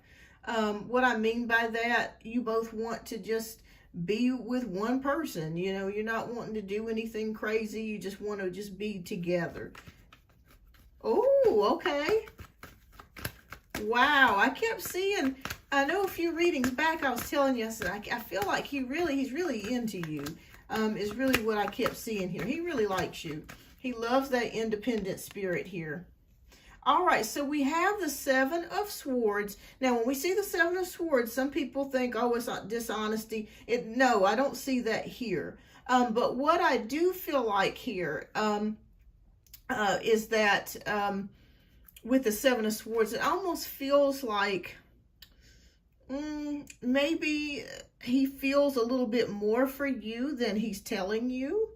What I mean by that, you both want to just be with one person. You know, you're not wanting to do anything crazy. You just want to just be together. Oh, okay. Wow. I kept seeing, I know a few readings back I was telling you, I said, I feel like he's really into you, is really what I kept seeing here. He really likes you. He loves that independent spirit here. All right, so we have the Seven of Swords. Now, when we see the Seven of Swords, some people think, oh, it's not dishonesty. No, I don't see that here. But what I do feel like here is that with the Seven of Swords, it almost feels like maybe he feels a little bit more for you than he's telling you.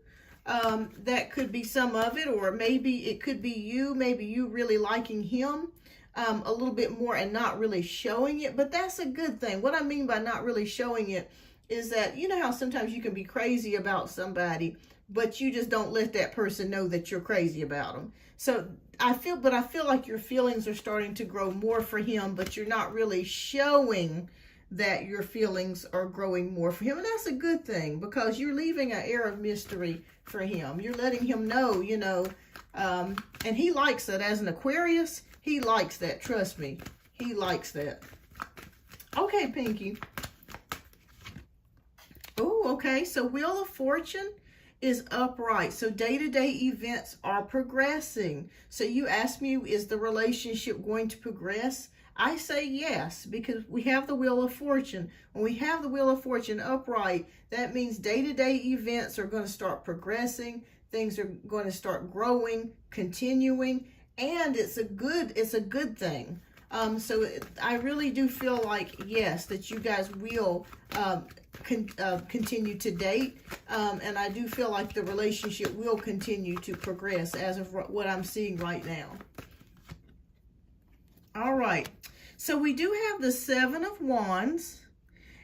That could be some of it, or maybe it could be maybe you really liking him a little bit more and not really showing it, but that's a good thing. What I mean by not really showing it is that, you know how sometimes you can be crazy about somebody, but you just don't let that person know that you're crazy about them. So I feel like your feelings are starting to grow more for him, but you're not really showing that your feelings are growing more for him. And that's a good thing, because you're leaving an air of mystery for him. You're letting him know, you know, and he likes it. As an Aquarius, he likes that. Trust me, he likes that. Okay, Pinky. Oh, okay. So Wheel of Fortune is upright. So day-to-day events are progressing. So you asked me, is the relationship going to progress? I say yes, because we have the Wheel of Fortune. When we have the Wheel of Fortune upright, that means day-to-day events are going to start progressing. Things are going to start growing, continuing, and it's a good thing. So I really do feel like, yes, that you guys will continue to date, and I do feel like the relationship will continue to progress as of what I'm seeing right now. All right, so we do have the Seven of Wands,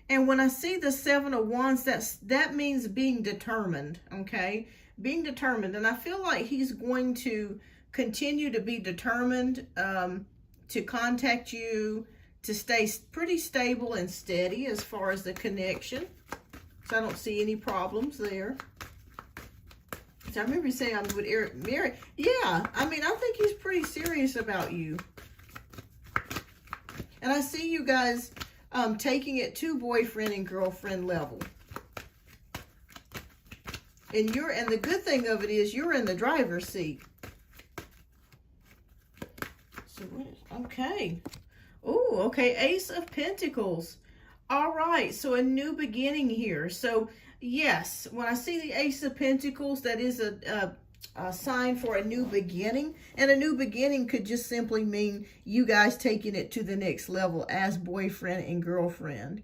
and when I see the Seven of Wands, that means being determined, okay? Being determined, and I feel like he's going to continue to be determined to contact you, to stay pretty stable and steady as far as the connection. So I don't see any problems there. So I remember saying I would marry. Yeah, I mean, I think he's pretty serious about you. And I see you guys taking it to boyfriend and girlfriend level. And the good thing of it is you're in the driver's seat. So okay. Oh, okay. Ace of Pentacles. All right. So a new beginning here. So yes, when I see the Ace of Pentacles, that is a sign for a new beginning. And a new beginning could just simply mean you guys taking it to the next level as boyfriend and girlfriend.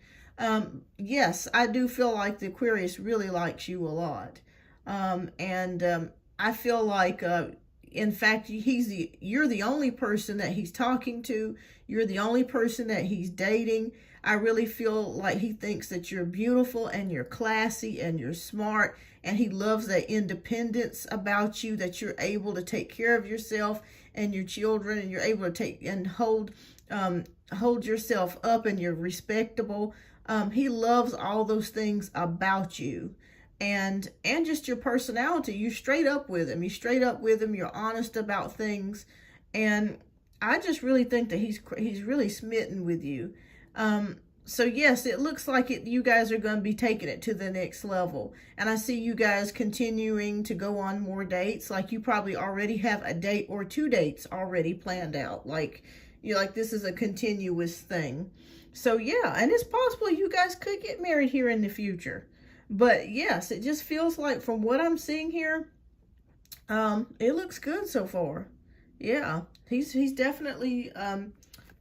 Yes, I do feel like the Aquarius really likes you a lot. I feel like, in fact, you're the only person that he's talking to. You're the only person that he's dating. I really feel like he thinks that you're beautiful and you're classy and you're smart, and he loves that independence about you, that you're able to take care of yourself and your children, and you're able to take and hold yourself up, and you're respectable. He loves all those things about you. and just your personality. You straight up with him. You straight up with him. You're honest about things. And I just really think that he's really smitten with you. So yes, it looks like you guys are going to be taking it to the next level. And I see you guys continuing to go on more dates. Like you probably already have a date or 2 dates already planned out. Like, like this is a continuous thing. So yeah, and it's possible you guys could get married here in the future. But yes, it just feels like from what I'm seeing here, it looks good so far. Yeah, he's definitely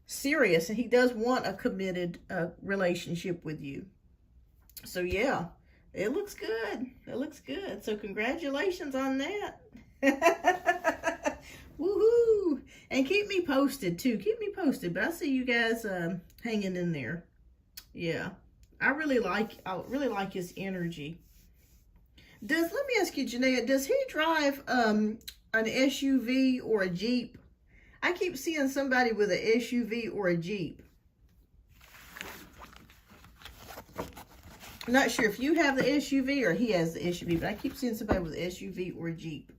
serious, and he does want a committed relationship with you. So yeah, it looks good. It looks good. So congratulations on that. Woohoo! And keep me posted too. Keep me posted. But I see you guys hanging in there. Yeah, I really like his energy. Let me ask you, Janaea, does he drive an SUV or a Jeep? I keep seeing somebody with an SUV or a Jeep. I'm not sure if you have the SUV or he has the SUV, but I keep seeing somebody with an SUV or a Jeep.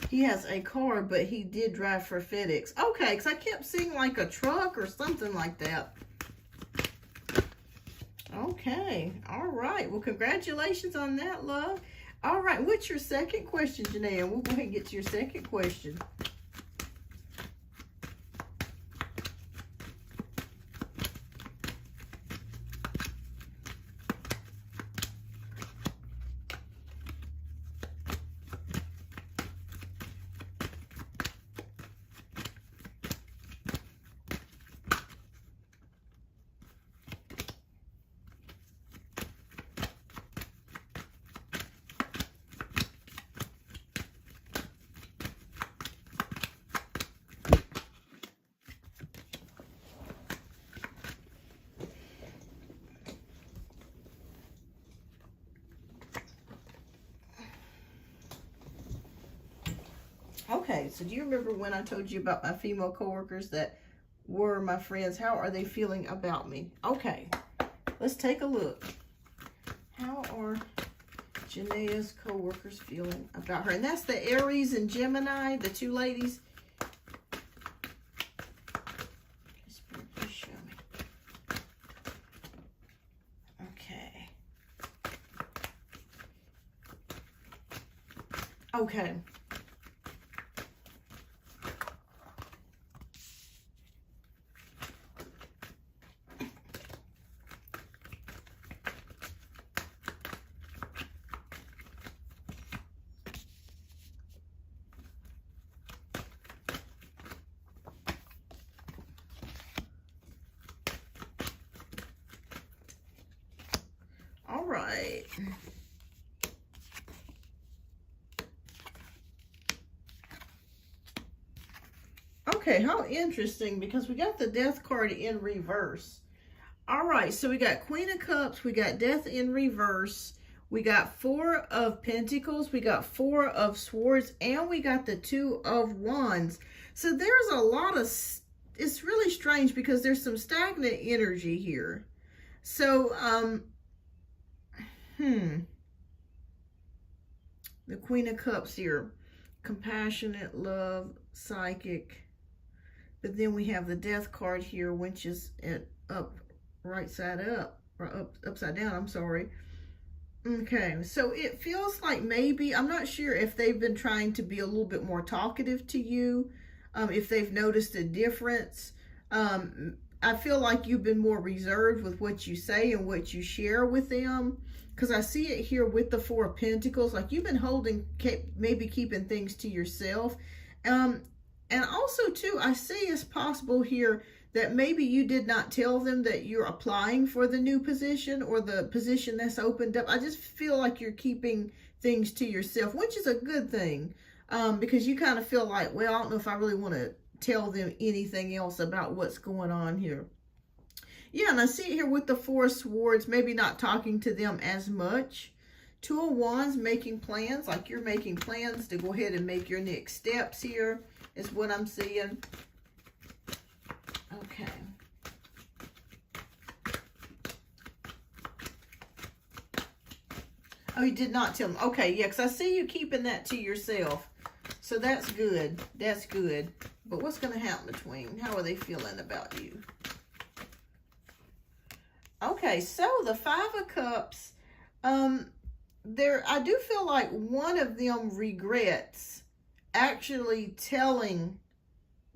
He has a car, but he did drive for FedEx. Okay, because I kept seeing like a truck or something like that. Okay, all right. Well, congratulations on that, love. All right, what's your second question, Janaea? We'll go ahead and get to your second question. Okay, so do you remember when I told you about my female coworkers that were my friends? How are they feeling about me? Okay, let's take a look. How are Janaea's coworkers feeling about her? And that's the Aries and Gemini, the 2 ladies. Please show me. Okay. Okay. All right. Okay, how interesting, because we got the Death card in reverse. All right, so we got Queen of Cups, we got Death in reverse, we got 4 of Pentacles, we got 4 of Swords, and we got the 2 of Wands. So there's a lot of, it's really strange because there's some stagnant energy here. So, the Queen of Cups here, compassionate, love, psychic. But then we have the Death card here, which is up, right side up, or upside down, I'm sorry. Okay, so it feels like maybe, I'm not sure if they've been trying to be a little bit more talkative to you, if they've noticed a difference. I feel like you've been more reserved with what you say and what you share with them, because I see it here with the 4 of Pentacles, like you've been maybe keeping things to yourself. And also too, I see it's possible here that maybe you did not tell them that you're applying for the new position or the position that's opened up. I just feel like you're keeping things to yourself, which is a good thing, because you kind of feel like, well, I don't know if I really want to tell them anything else about what's going on here. Yeah, and I see it here with the Four of Swords, maybe not talking to them as much. Two of Wands, making plans, like you're making plans to go ahead and make your next steps here, is what I'm seeing. Okay. Oh, you did not tell them. Okay, yeah, because I see you keeping that to yourself. So that's good. That's good. But what's going to happen between? How are they feeling about you? Okay, so the Five of Cups, I do feel like one of them regrets actually telling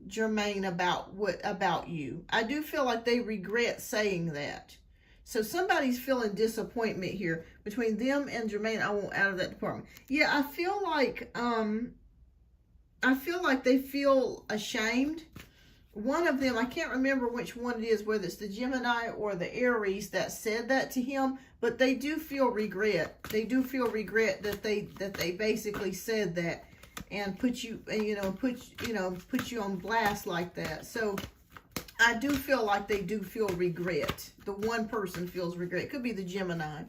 Jermaine about you. I do feel like they regret saying that. So somebody's feeling disappointment here between them and Jermaine. I want out of that department. Yeah, I feel like they feel ashamed. One of them, I can't remember which one it is, whether it's the Gemini or the Aries that said that to him, but they do feel regret. They do feel regret that they basically said that and put you on blast like that. So I do feel like they do feel regret. The one person feels regret. It could be the Gemini.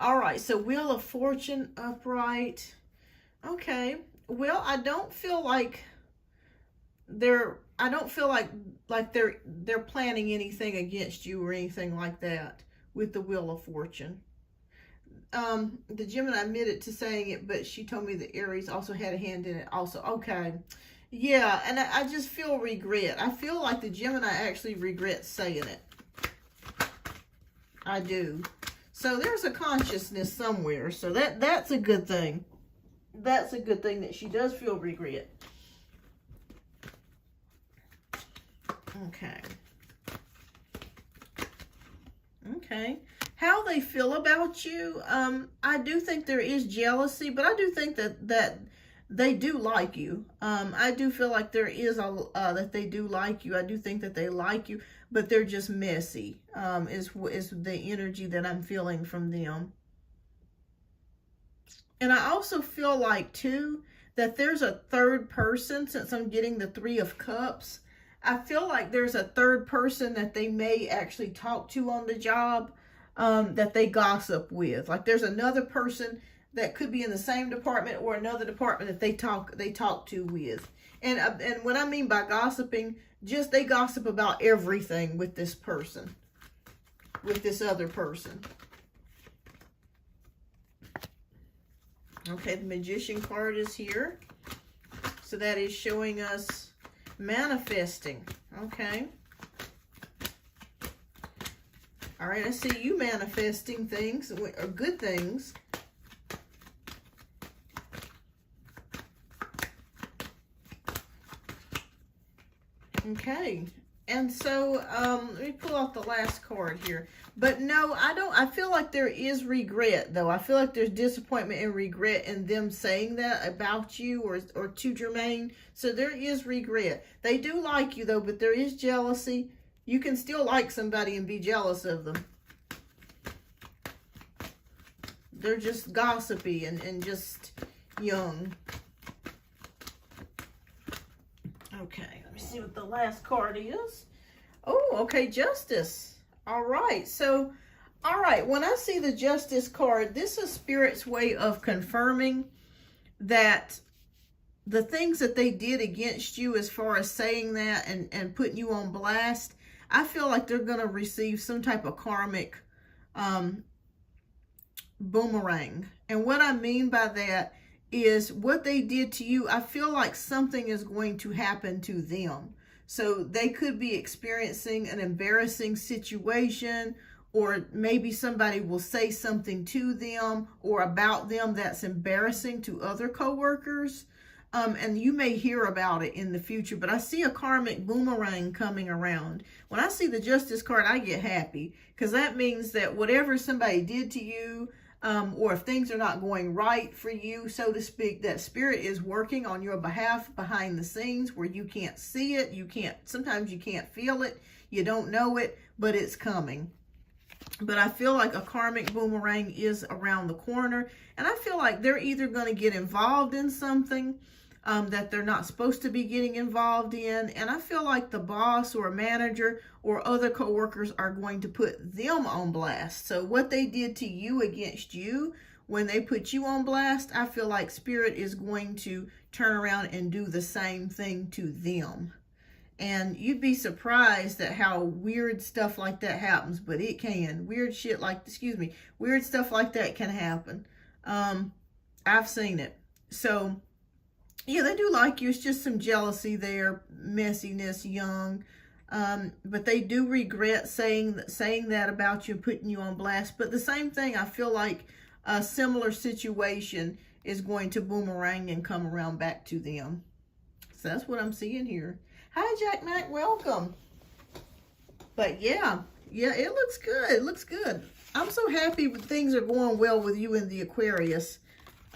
All right, so Wheel of Fortune upright. Okay. Well, I don't feel like they're planning anything against you or anything like that with the Wheel of Fortune. The Gemini admitted to saying it, but she told me the Aries also had a hand in it also. Okay. Yeah, and I just feel regret. I feel like the Gemini actually regrets saying it. I do. So there's a consciousness somewhere. So that's a good thing. That's a good thing that she does feel regret. Okay. Okay. How they feel about you, I do think there is jealousy, but I do think that they do like you. I do feel like there is that they do like you. I do think that they like you, but they're just messy, is the energy that I'm feeling from them. And I also feel like, too, that there's a third person, since I'm getting the Three of Cups. I feel like there's a third person that they may actually talk to on the job, that they gossip with. Like there's another person that could be in the same department or another department that they talk to with. And what I mean by gossiping, just they gossip about everything with this person, with this other person. Okay, the Magician card is here. So that is showing us manifesting. Okay. All right, I see you manifesting things, or good things. Okay. And so, let me pull out the last card here. But no, I feel like there is regret, though. I feel like there's disappointment and regret in them saying that about you or to Jermaine. So there is regret. They do like you, though, but there is jealousy. You can still like somebody and be jealous of them. They're just gossipy and just young. Okay, let me see what the last card is. Oh, okay, Justice. All right, so, all right, when I see the Justice card, this is Spirit's way of confirming that the things that they did against you, as far as saying that and putting you on blast, I feel like they're going to receive some type of karmic boomerang. And what I mean by that is what they did to you, I feel like something is going to happen to them. So they could be experiencing an embarrassing situation, or maybe somebody will say something to them or about them that's embarrassing to other coworkers. And you may hear about it in the future, but I see a karmic boomerang coming around. When I see the Justice card, I get happy, because that means that whatever somebody did to you, or if things are not going right for you, so to speak, that Spirit is working on your behalf behind the scenes where you can't see it. Sometimes you can't feel it. You don't know it, but it's coming. But I feel like a karmic boomerang is around the corner. And I feel like they're either going to get involved in something, that they're not supposed to be getting involved in. And I feel like the boss or a manager or other coworkers are going to put them on blast. So what they did to you against you, when they put you on blast, I feel like Spirit is going to turn around and do the same thing to them. And you'd be surprised at how weird stuff like that happens, but it can. Weird stuff like that can happen. I've seen it. So, yeah, they do like you. It's just some jealousy there, messiness, young. But they do regret saying that about you, putting you on blast. But the same thing, I feel like a similar situation is going to boomerang and come around back to them. So that's what I'm seeing here. Hi, Jack Mac, welcome. But yeah, it looks good. It looks good. I'm so happy things are going well with you in the Aquarius.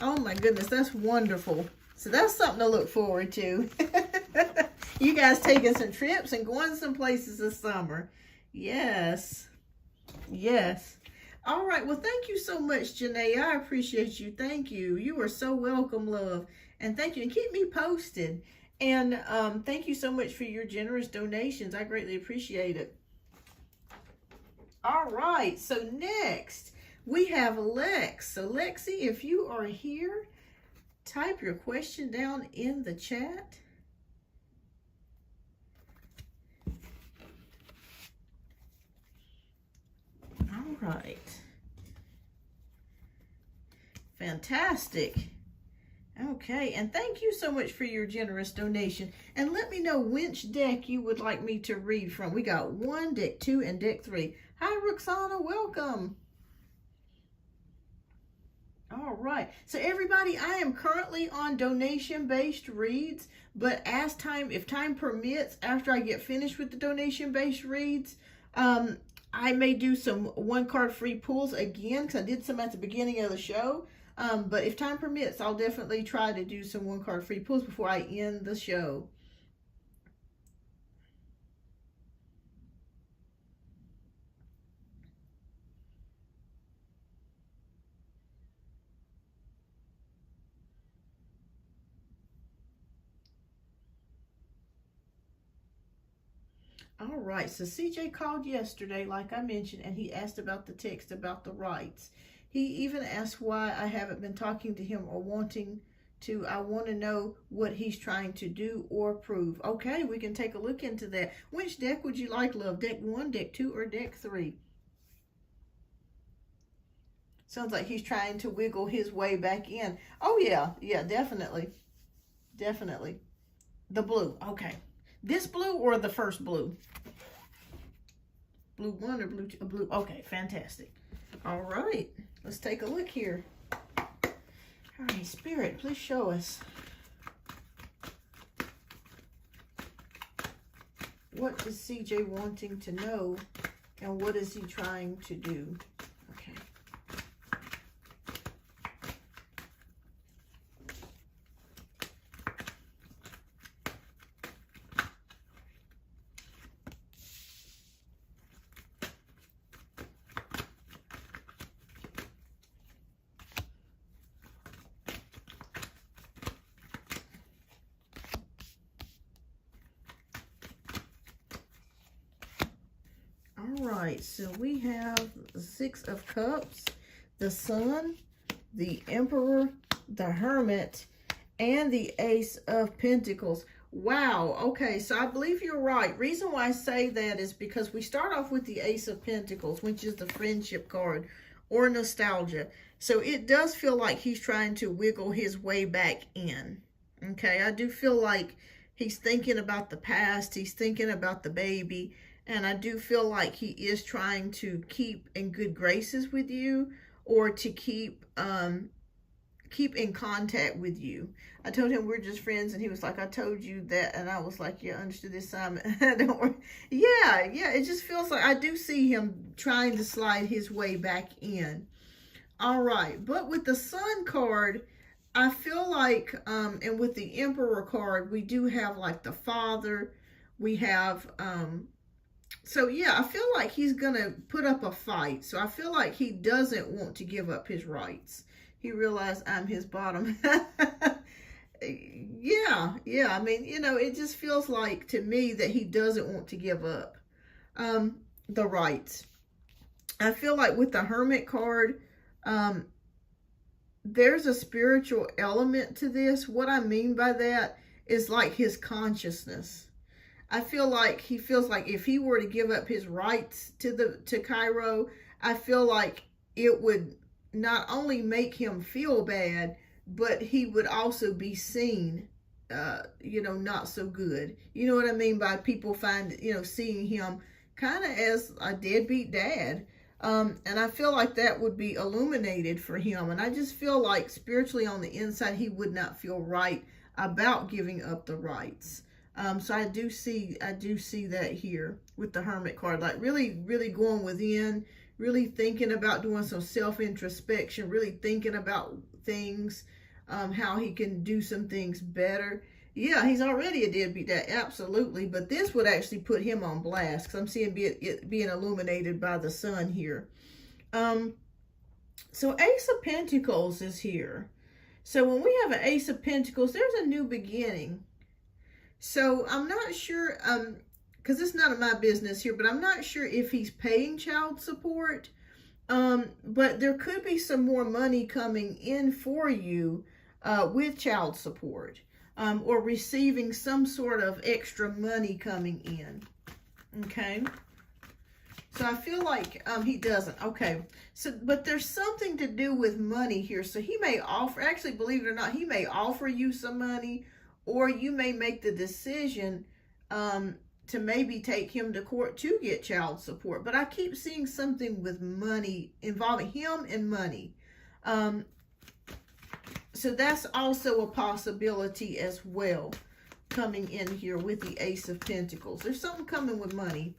Oh my goodness, that's wonderful. So that's something to look forward to. You guys taking some trips and going some places this summer. Yes. Yes. All right. Well, thank you so much, Janae. I appreciate you. Thank you. You are so welcome, love. And thank you. And keep me posted. And thank you so much for your generous donations. I greatly appreciate it. All right. So next, we have Lex. So Lexi, if you are here, type your question down in the chat. All right. Fantastic. Okay, and thank you so much for your generous donation. And let me know which deck you would like me to read from. We got 1, deck 2, and deck 3. Hi, Roxana, welcome. All right, so everybody, I am currently on donation-based reads, but if time permits, after I get finished with the donation-based reads, I may do some one-card free pulls again, because I did some at the beginning of the show. But if time permits, I'll definitely try to do some one-card free pulls before I end the show. All right, so CJ called yesterday, like I mentioned, and he asked about the text about the rights. He even asked why I haven't been talking to him or wanting to. I want to know what he's trying to do or prove. Okay, we can take a look into that. Which deck would you like, love? Deck 1, deck 2, or deck 3? Sounds like he's trying to wiggle his way back in. Oh, yeah, definitely. Definitely. The blue, okay. This blue or the first blue? Blue 1 or blue 2? Blue, okay, fantastic. All right, let's take a look here. All right, Spirit, please show us. What is CJ wanting to know, and what is he trying to do? Okay. All right, so we have the 6 of Cups, the Sun, the Emperor, the Hermit, and the Ace of Pentacles. Wow, okay, so I believe you're right. Reason why I say that is because we start off with the Ace of Pentacles, which is the friendship card or nostalgia. So it does feel like he's trying to wiggle his way back in. Okay, I do feel like he's thinking about the past. He's thinking about the baby. And I do feel like he is trying to keep in good graces with you, or to keep in contact with you. I told him we're just friends, and he was like, I told you that. And I was like, yeah, I understood this time. Don't worry. Yeah, it just feels like I do see him trying to slide his way back in. All right, but with the Sun card, I feel like, and with the Emperor card, we do have like the father. We have, so yeah, I feel like he's going to put up a fight. So I feel like he doesn't want to give up his rights. He realized I'm his bottom. yeah. I mean, you know, it just feels like to me that he doesn't want to give up the rights. I feel like with the Hermit card, there's a spiritual element to this. What I mean by that is like his consciousness. I feel like he feels like if he were to give up his rights to Cairo, I feel like it would not only make him feel bad, but he would also be seen, you know, not so good. You know what I mean by people seeing him kind of as a deadbeat dad. And I feel like that would be illuminated for him. And I just feel like spiritually on the inside, he would not feel right about giving up the rights. So I do see that here with the Hermit card, like really, really going within, really thinking about doing some self-introspection, really thinking about things, how he can do some things better. Yeah, he's already a deadbeat dad, absolutely. But this would actually put him on blast because I'm seeing it being illuminated by the sun here. So Ace of Pentacles is here. So when we have an Ace of Pentacles, there's a new beginning. So I'm not sure, because it's none of my business here, but I'm not sure if he's paying child support. But there could be some more money coming in for you with child support. Or receiving some sort of extra money coming in. Okay. So I feel like he doesn't. Okay. So, but there's something to do with money here. So he may offer, actually, believe it or not, he may offer you some money, or you may make the decision to maybe take him to court to get child support. But I keep seeing something with money involving him and money. So that's also a possibility as well coming in here with the Ace of Pentacles. There's something coming with money.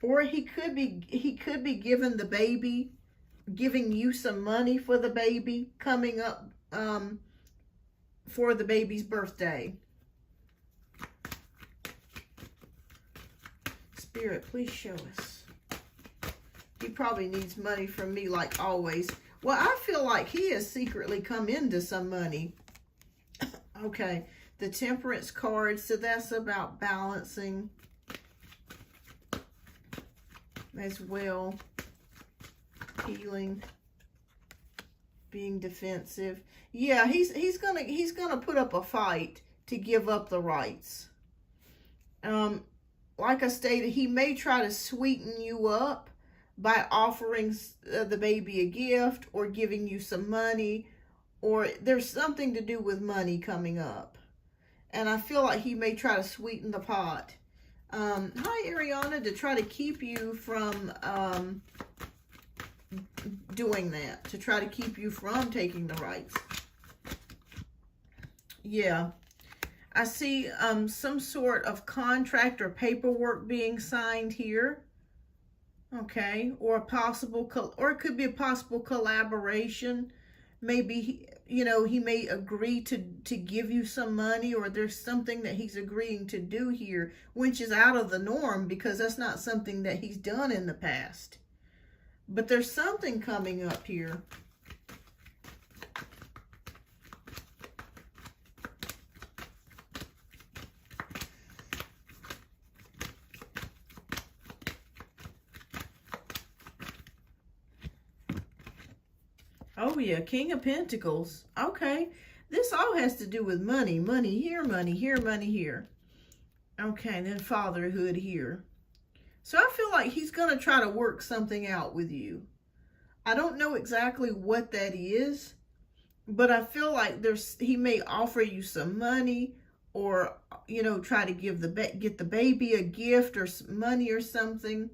Or he could be giving the baby, giving you some money for the baby coming up for the baby's birthday. Spirit, please show us. He probably needs money from me like always. Well, I feel like he has secretly come into some money. Okay, the Temperance card. So that's about balancing as well. Healing. Being defensive. Yeah, he's gonna put up a fight to give up the rights. Like I stated, he may try to sweeten you up by offering the baby a gift or giving you some money, or there's something to do with money coming up. And I feel like he may try to sweeten the pot. Hi, Ariana, to try to keep you from doing that, to try to keep you from taking the rights. Yeah. I see some sort of contract or paperwork being signed here. Okay, or it could be a possible collaboration. Maybe he may agree to give you some money, or there's something that he's agreeing to do here, which is out of the norm because that's not something that he's done in the past. But there's something coming up here. Oh, yeah, King of Pentacles. Okay, this all has to do with money. Money here, money here, money here. Okay, then fatherhood here. So I feel like he's going to try to work something out with you. I don't know exactly what that is, but I feel like he may offer you some money, or, try to get the baby a gift or some money or something.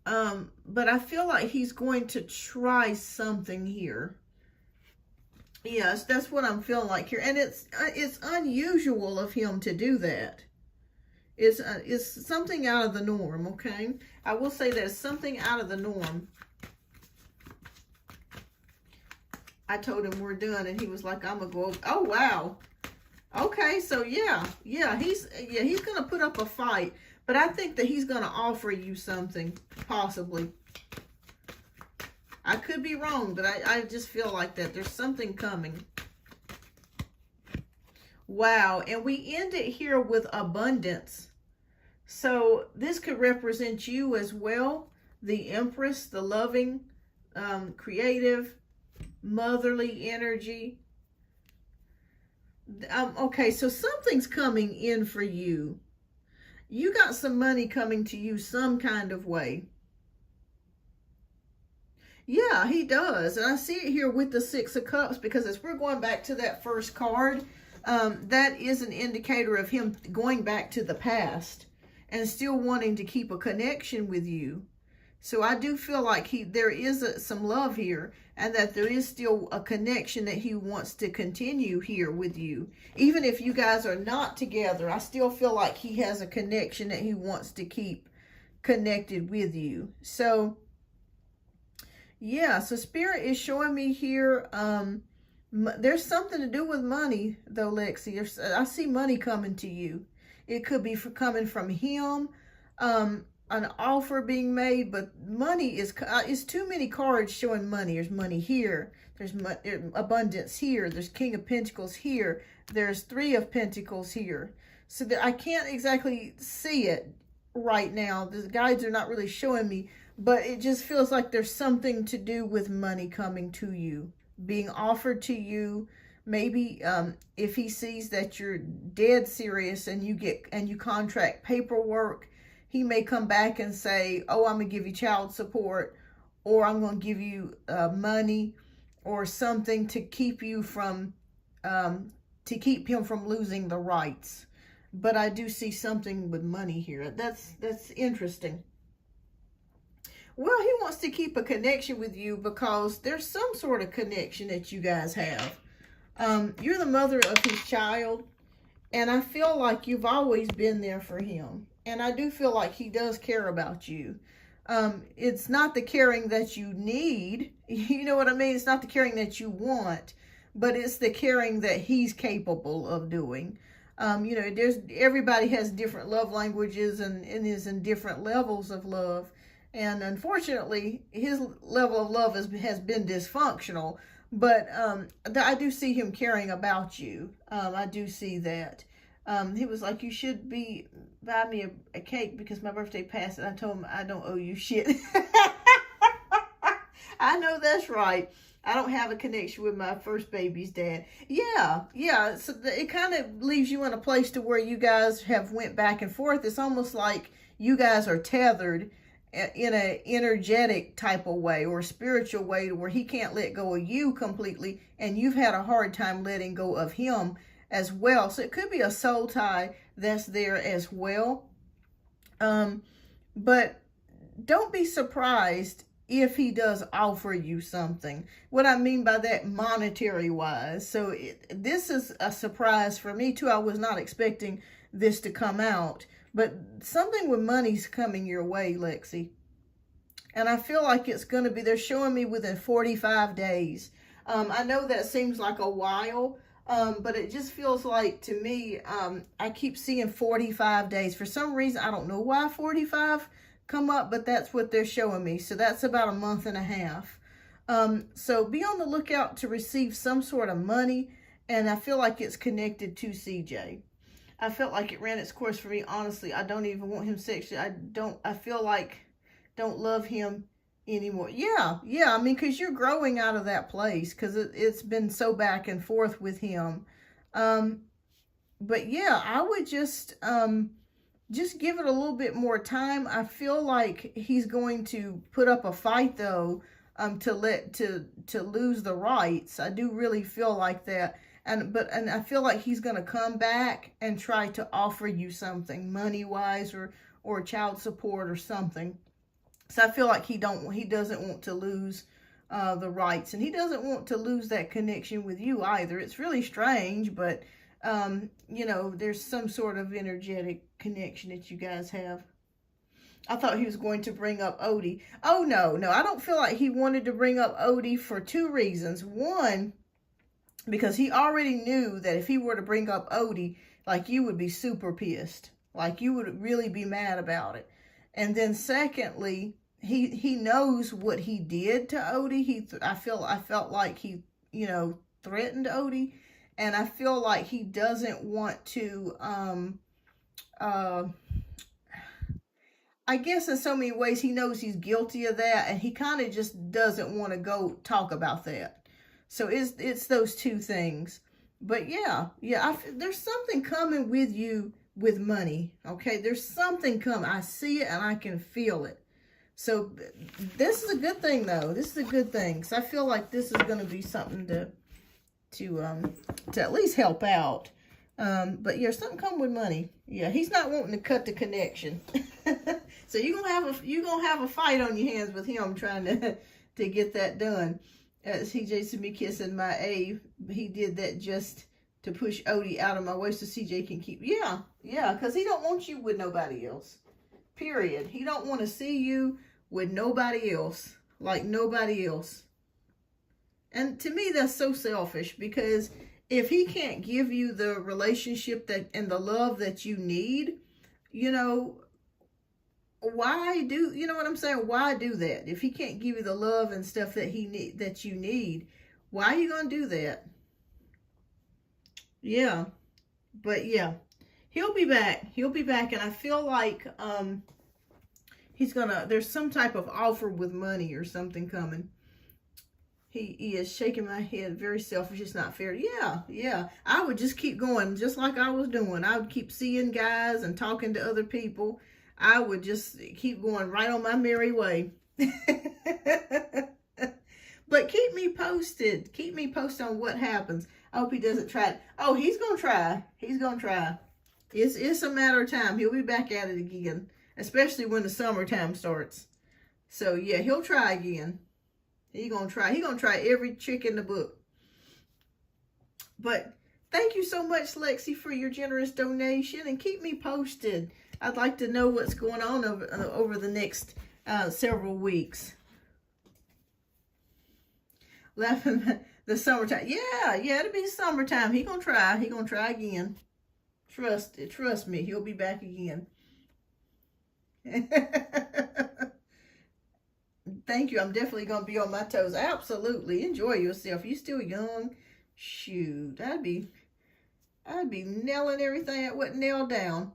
But I feel like he's going to try something here. Yes, that's what I'm feeling like here. And it's unusual of him to do that. It's something out of the norm, okay? I will say there's something out of the norm. I told him we're done, and he was like, I'm going to go over. Oh, wow. Okay, so yeah, he's going to put up a fight. But I think that he's going to offer you something, possibly. I could be wrong, but I just feel like that. There's something coming. Wow. And we end it here with abundance. So this could represent you as well. The Empress, the loving, creative, motherly energy. Okay, so something's coming in for you. You got some money coming to you some kind of way. Yeah, he does. And I see it here with the Six of Cups, because as we're going back to that first card, that is an indicator of him going back to the past and still wanting to keep a connection with you. So I do feel like there is some love here, and that there is still a connection that he wants to continue here with you. Even if you guys are not together, I still feel like he has a connection that he wants to keep connected with you. So yeah, so Spirit is showing me here, there's something to do with money, though, Lexi. I see money coming to you. It could be coming from him, an offer being made, but money is too many cards showing money. There's money here. There's abundance here. There's King of Pentacles here. There's Three of Pentacles here. So that I can't exactly see it right now. The guides are not really showing me, but it just feels like there's something to do with money coming to you, being offered to you. Maybe if he sees that you're dead serious and you contract paperwork, he may come back and say, oh, I'm going to give you child support, or I'm going to give you money or something to keep you from, to keep him from losing the rights. But I do see something with money here. That's interesting. Well, he wants to keep a connection with you because there's some sort of connection that you guys have. You're the mother of his child, and I feel like you've always been there for him. And I do feel like he does care about you. It's not the caring that you need. You know what I mean? It's not the caring that you want, but it's the caring that he's capable of doing. You know, everybody has different love languages and is in different levels of love. And unfortunately, his level of love has been dysfunctional. But I do see him caring about you. I do see that. He was like, you should buy me a cake because my birthday passed. And I told him, I don't owe you shit. I know that's right. I don't have a connection with my first baby's dad. Yeah. So it kind of leaves you in a place to where you guys have went back and forth. It's almost like you guys are tethered in an energetic type of way or spiritual way, to where he can't let go of you completely, and you've had a hard time letting go of him as well. So it could be a soul tie that's there as well. But don't be surprised if he does offer you something. What I mean by that, monetary wise. So this is a surprise for me too. I was not expecting this to come out, but something with money's coming your way, Lexi. And I feel like it's going to be, they're showing me within 45 days. I know that seems like a while, but it just feels like, to me, I keep seeing 45 days. For some reason, I don't know why 45 come up, but that's what they're showing me. So that's about a month and a half. So be on the lookout to receive some sort of money. And I feel like it's connected to CJ. I felt like it ran its course for me. Honestly, I don't even want him sexually. I feel like don't love him anymore. Yeah. I mean, because you're growing out of that place, because it's been so back and forth with him. But yeah, I would just give it a little bit more time. I feel like he's going to put up a fight though, to lose the rights. I do really feel like that. And I feel like he's going to come back and try to offer you something money-wise or child support or something. So I feel like he doesn't want to lose the rights, and he doesn't want to lose that connection with you either. It's really strange, but you know, there's some sort of energetic connection that you guys have. I thought he was going to bring up Odie. Oh, no, I don't feel like he wanted to bring up Odie for two reasons. One, because he already knew that if he were to bring up Odie, like, you would be super pissed. Like, you would really be mad about it. And then secondly, he knows what he did to Odie. I felt like he, you know, threatened Odie, and I feel like he doesn't want to uh I guess in so many ways he knows he's guilty of that, and he kind of just doesn't want to go talk about that. So it's those two things. But yeah, there's something coming with you with money. Okay, there's something coming. I see it and I can feel it. So this is a good thing, though. This is a good thing, because I feel like this is going to be something to at least help out. But yeah, something come with money. Yeah, he's not wanting to cut the connection. So you're gonna have a fight on your hands with him trying to get that done. CJ sent me kissing my A. He did that just to push Odie out of my way so CJ can keep. Yeah, because he don't want you with nobody else. Period. He don't want to see you with nobody else. Like nobody else. And to me, that's so selfish, because if he can't give you the relationship and the love that you need, you know, you know what I'm saying? Why do that? If he can't give you the love and stuff that you need, why are you going to do that? Yeah. But yeah, he'll be back. He'll be back. And I feel like, there's some type of offer with money or something coming. He is shaking my head. Very selfish. It's not fair. Yeah. I would just keep going just like I was doing. I would keep seeing guys and talking to other people. I would just keep going right on my merry way. But keep me posted. Keep me posted on what happens. I hope he doesn't try it. Oh, he's going to try. He's going to try. It's a matter of time. He'll be back at it again, especially when the summertime starts. So, yeah, he'll try again. He's going to try. He's going to try every trick in the book. But thank you so much, Lexi, for your generous donation. And keep me posted. I'd like to know what's going on over the next several weeks. Laughing the summertime. Yeah, it'll be summertime. He gonna try. He gonna try again. Trust me. He'll be back again. Thank you. I'm definitely gonna be on my toes. Absolutely. Enjoy yourself. You still young. Shoot, I'd be nailing everything that wasn't nailed down.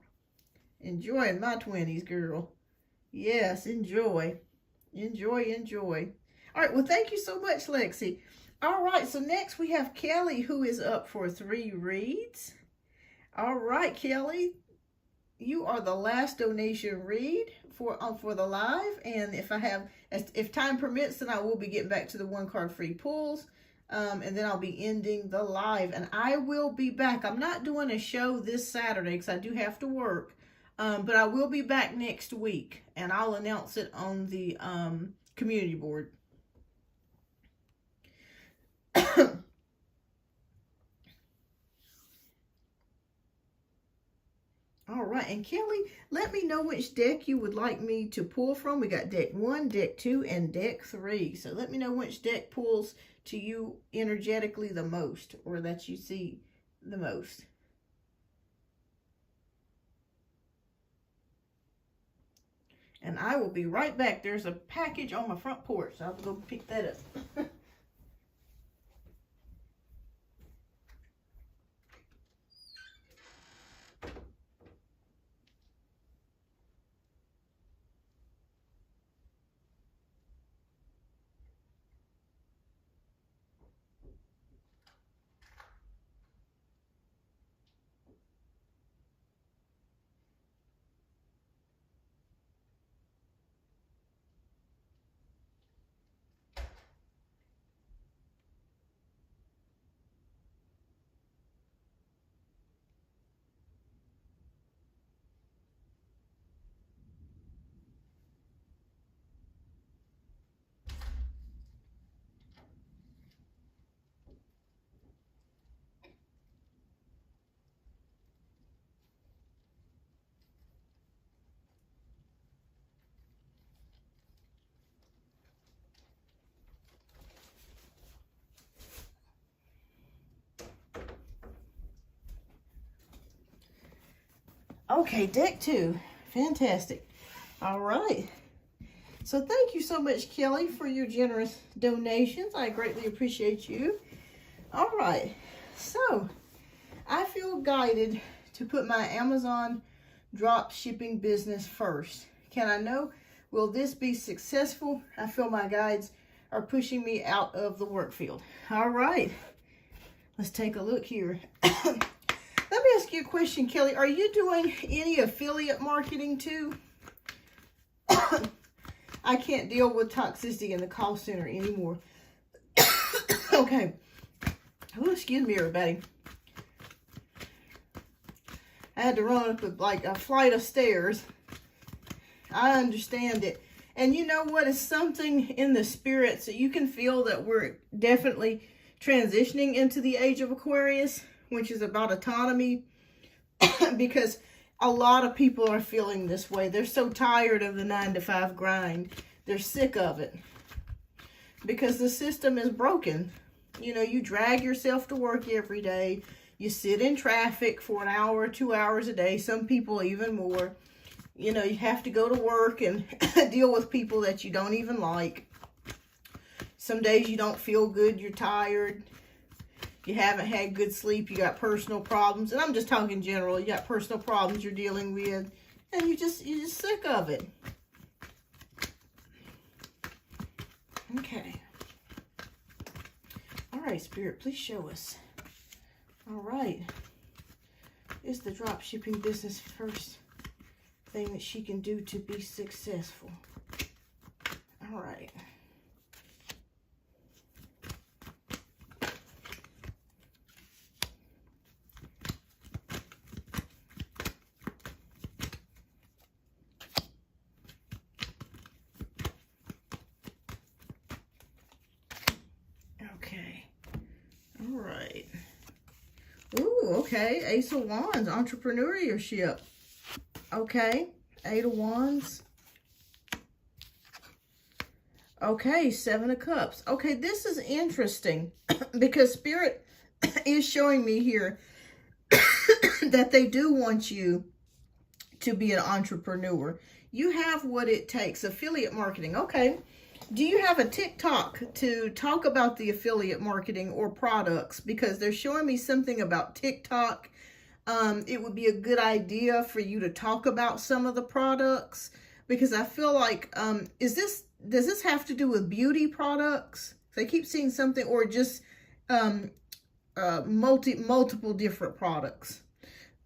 Enjoying my 20s, girl. Yes, enjoy. Enjoy. All right, well, thank you so much, Lexi. All right, so next we have Kelly, who is up for 3 reads. All right, Kelly, you are the last donation read for the live, and if time permits, then I will be getting back to the 1 card free pulls. And then I'll be ending the live, and I will be back. I'm not doing a show this Saturday because I do have to work. But I will be back next week, and I'll announce it on the community board. All right, and Kelly, let me know which deck you would like me to pull from. We got deck 1, deck 2, and deck 3. So let me know which deck pulls to you energetically the most, or that you see the most. And I will be right back. There's a package on my front porch, so I'll go pick that up. Okay, deck 2. Fantastic. All right. So thank you so much, Kelly, for your generous donations. I greatly appreciate you. All right. So I feel guided to put my Amazon drop shipping business first. Can I know, will this be successful? I feel my guides are pushing me out of the work field. All right. Let's take a look here. Let me ask you a question, Kelly. Are you doing any affiliate marketing too? I can't deal with toxicity in the call center anymore. Okay. Oh, excuse me, everybody. I had to run up like a flight of stairs. I understand it. And you know what? It's something in the spirit, so you can feel that we're definitely transitioning into the age of Aquarius, which is about autonomy, because a lot of people are feeling this way. They're so tired of the 9-to-5 grind. They're sick of it because the system is broken. You know, you drag yourself to work every day. You sit in traffic for an hour or 2 hours a day. Some people even more. You know, you have to go to work and deal with people that you don't even like. Some days you don't feel good. You're tired. You haven't had good sleep. You got personal problems. And I'm just talking general. You got personal problems you're dealing with. And you're just sick of it. Okay. All right, Spirit, please show us. All right. Is the drop shipping business first thing that she can do to be successful? All right. Okay. All right. Ooh, okay. Ace of Wands, entrepreneurship. Okay. 8 of Wands. Okay, 7 of Cups. Okay, this is interesting because Spirit is showing me here that they do want you to be an entrepreneur. You have what it takes. Affiliate marketing. Okay. Do you have a TikTok to talk about the affiliate marketing or products? Because they're showing me something about TikTok. It would be a good idea for you to talk about some of the products, because I feel like, does this have to do with beauty products? So I keep seeing something, or just multiple different products.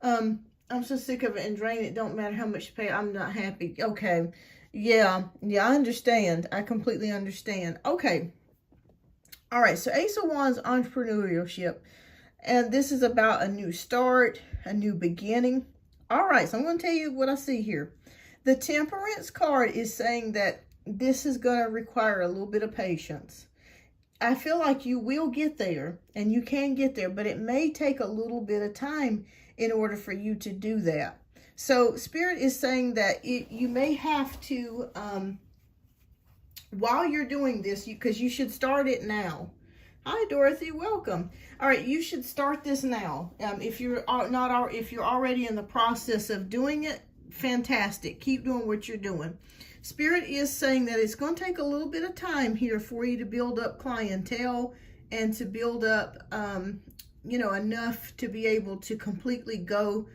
I'm so sick of it and drained. It don't matter how much you pay. I'm not happy. Okay. Yeah, I understand. I completely understand. Okay. All right. So Ace of Wands, entrepreneurship. And this is about a new start, a new beginning. All right. So I'm going to tell you what I see here. The Temperance card is saying that this is going to require a little bit of patience. I feel like you will get there, and you can get there, but it may take a little bit of time in order for you to do that. So Spirit is saying that you may have to, while you're doing this, because you should start it now. Hi, Dorothy. Welcome. All right, you should start this now. If you're already in the process of doing it, fantastic. Keep doing what you're doing. Spirit is saying that it's going to take a little bit of time here for you to build up clientele and to build up, enough to be able to completely go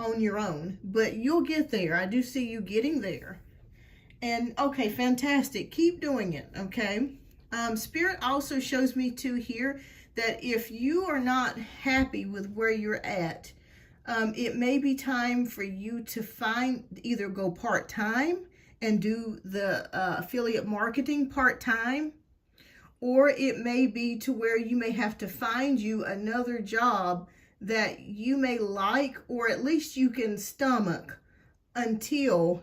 on your own, but you'll get there. I do see you getting there. And okay, fantastic. Keep doing it. Okay. Spirit also shows me too here that if you are not happy with where you're at, it may be time for you to either go part-time and do the affiliate marketing part-time, or it may be to where you may have to find you another job that you may like, or at least you can stomach until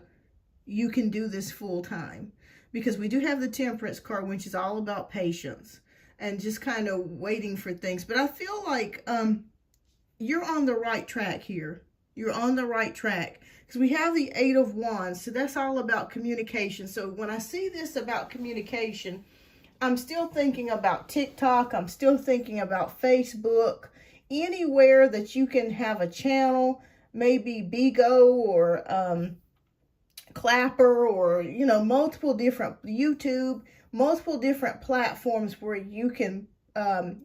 you can do this full time. Because we do have the Temperance card, which is all about patience and just kind of waiting for things. But I feel like you're on the right track here. You're on the right track. Because we have the 8 of Wands, so that's all about communication. So when I see this about communication, I'm still thinking about TikTok. I'm still thinking about Facebook. Anywhere that you can have a channel, maybe Bigo or Clapper, or, you know, multiple different YouTube, multiple different platforms where you can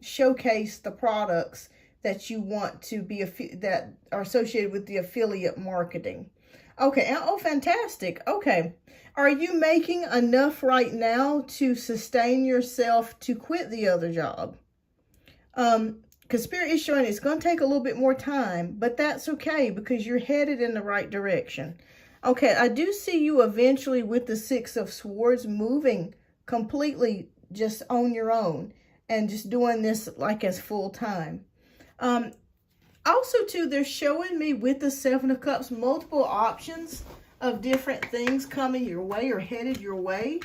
showcase the products that you want to be, that are associated with the affiliate marketing. Okay, oh, fantastic. Okay, are you making enough right now to sustain yourself to quit the other job? Because Spirit is showing it's going to take a little bit more time, but that's okay because you're headed in the right direction. Okay, I do see you eventually with the Six of Swords moving completely just on your own and just doing this like as full time. Also, too, they're showing me with the Seven of Cups multiple options of different things coming your way or headed your way.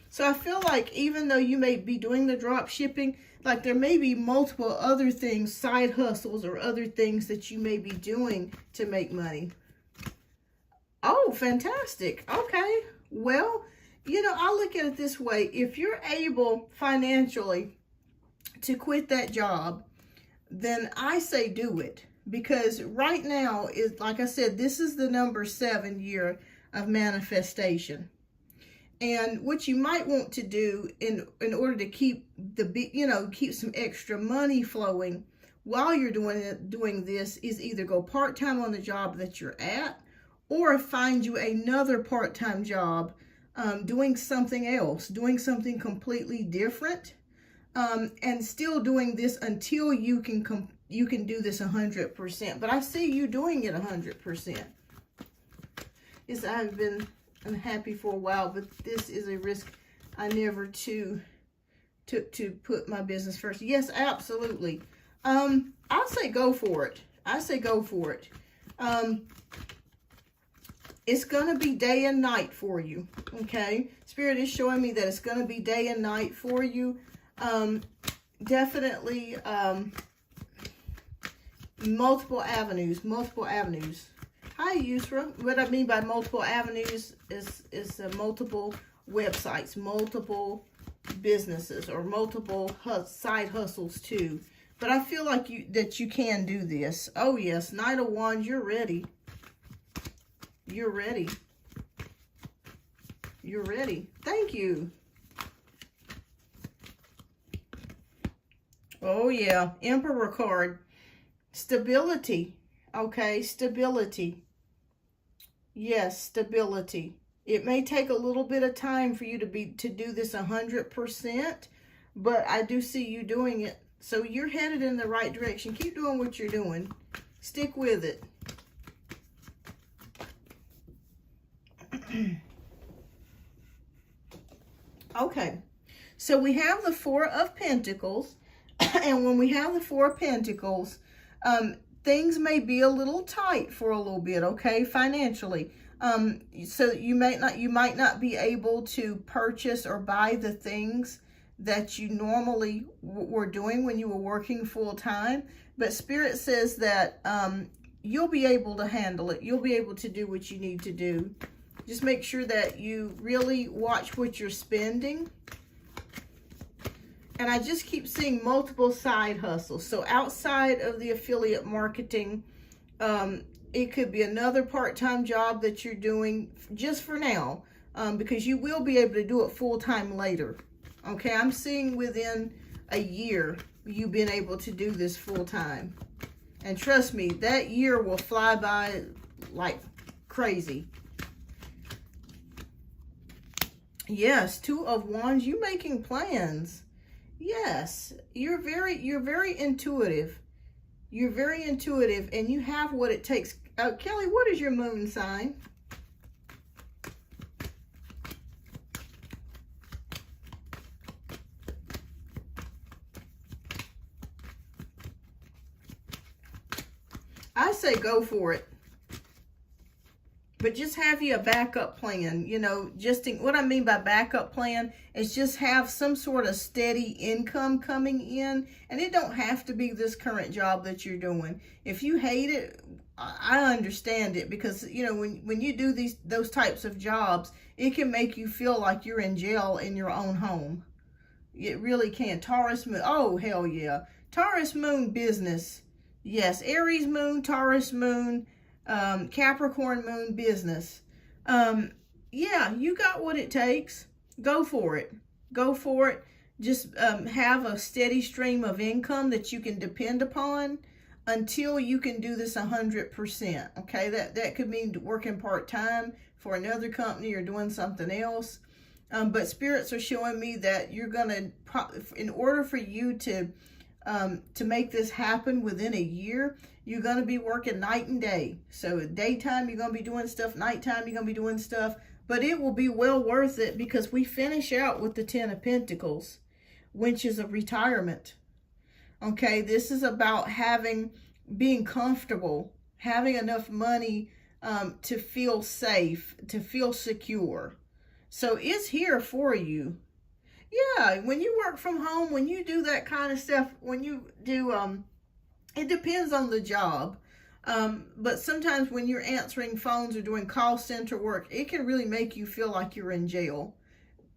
So I feel like even though you may be doing the drop shipping, like there may be multiple other things, side hustles or other things that you may be doing to make money. Oh, fantastic. Okay. Well, you know, I look at it this way. If you're able financially to quit that job, then I say do it. Because right now, is like I said, this is the number 7 year of manifestation. And what you might want to do in order to keep keep some extra money flowing while you're doing this is either go part-time on the job that you're at, or find you another part-time job doing something else, doing something completely different, and still doing this until you can do this 100%. But I see you doing it 100%. I've been unhappy for a while, but this is a risk I never took to put my business first. Yes, absolutely. I say go for it. I say go for it. It's going to be day and night for you, okay? Spirit is showing me that it's going to be day and night for you. Definitely multiple avenues. Hi, Yusra. What I mean by multiple avenues is multiple websites, multiple businesses, or multiple side hustles too. But I feel like you can do this. Oh, yes. Knight of Wands, you're ready. You're ready. You're ready. Thank you. Oh, yeah. Emperor card. Stability. Okay, stability. Yes, stability. It may take a little bit of time for you to do this 100%, but I do see you doing it. So you're headed in the right direction. Keep doing what you're doing. Stick with it. Okay, so we have the Four of Pentacles, and when we have the Four of Pentacles, things may be a little tight for a little bit, okay, financially. So you might not be able to purchase or buy the things that you normally were doing when you were working full time, but Spirit says that you'll be able to handle it. You'll be able to do what you need to do. Just make sure that you really watch what you're spending. And I just keep seeing multiple side hustles. So outside of the affiliate marketing, it could be another part-time job that you're doing just for now, because you will be able to do it full-time later. Okay, I'm seeing within a year you being able to do this full-time. And trust me, that year will fly by like crazy. Yes, Two of Wands, you making plans. Yes, you're very intuitive. You're very intuitive, and you have what it takes. Kelly, what is your moon sign? I say go for it. But just have you a backup plan, you know, what I mean by backup plan is just have some sort of steady income coming in, and it don't have to be this current job that you're doing. If you hate it, I understand it, because, you know, when you do those types of jobs, it can make you feel like you're in jail in your own home. It really can. Taurus moon, oh, hell yeah. Taurus moon business. Yes, Aries moon, Taurus moon, Capricorn moon business. yeah, you got what it takes. Go for it. Go for it. Just have a steady stream of income that you can depend upon until you can do this 100%. Okay, that could mean working part-time for another company or doing something else. But spirits are showing me that you're gonna, in order for you to make this happen within a year, you're gonna be working night and day. So daytime you're gonna be doing stuff, nighttime you're gonna be doing stuff, but it will be well worth it because we finish out with the 10 of Pentacles, which is a retirement. Okay, this is about being comfortable, having enough money to feel safe, to feel secure. So it's here for you. Yeah, when you work from home, when you do that kind of stuff, when you do, it depends on the job. But sometimes when you're answering phones or doing call center work, it can really make you feel like you're in jail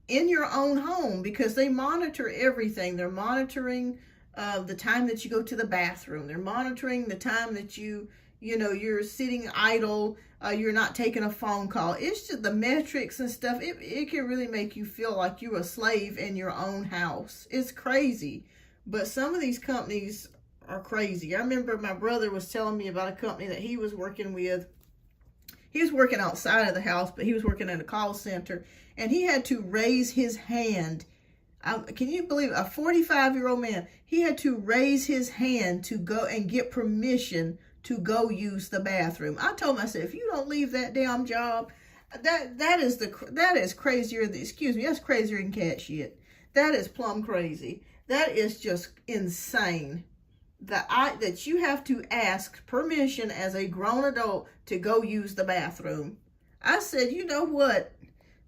in your own home because they monitor everything. They're monitoring the time that you go to the bathroom. They're monitoring the time that you're sitting idle. You're not taking a phone call. It's just the metrics and stuff. It can really make you feel like you're a slave in your own house. It's crazy. But some of these companies are crazy. I remember my brother was telling me about a company that he was working with. He was working outside of the house, but he was working at a call center. And he had to raise his hand. Can you believe it? A 45-year-old man, he had to raise his hand to go and get permission to go use the bathroom. I told him, I said, if you don't leave that damn job, that is crazier. That's crazier than cat shit. That is plumb crazy. That is just insane. That you have to ask permission as a grown adult to go use the bathroom. I said, you know what?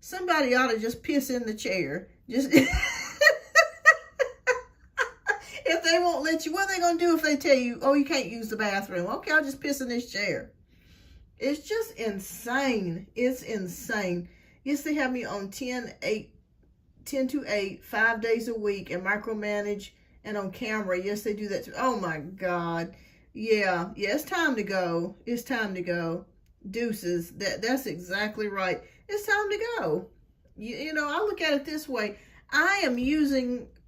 Somebody ought to just piss in the chair. Just if they won't let you, what are they going to do if they tell you, oh, you can't use the bathroom? Okay, I'll just piss in this chair. It's just insane. It's insane. Yes, they have me on 10 to 8, 5 days a week and micromanage and on camera. Yes, they do that too. Oh my God. Yeah, it's time to go. It's time to go. Deuces. That's exactly right. It's time to go. You know, I look at it this way.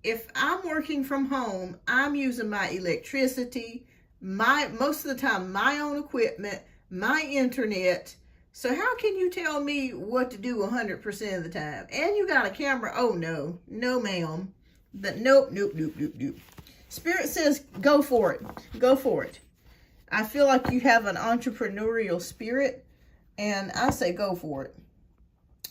If I'm working from home, I'm using my electricity, most of the time, my own equipment, my internet. So how can you tell me what to do 100% of the time? And you got a camera. Oh, no. No, ma'am. Nope. Spirit says, go for it. Go for it. I feel like you have an entrepreneurial spirit, and I say go for it.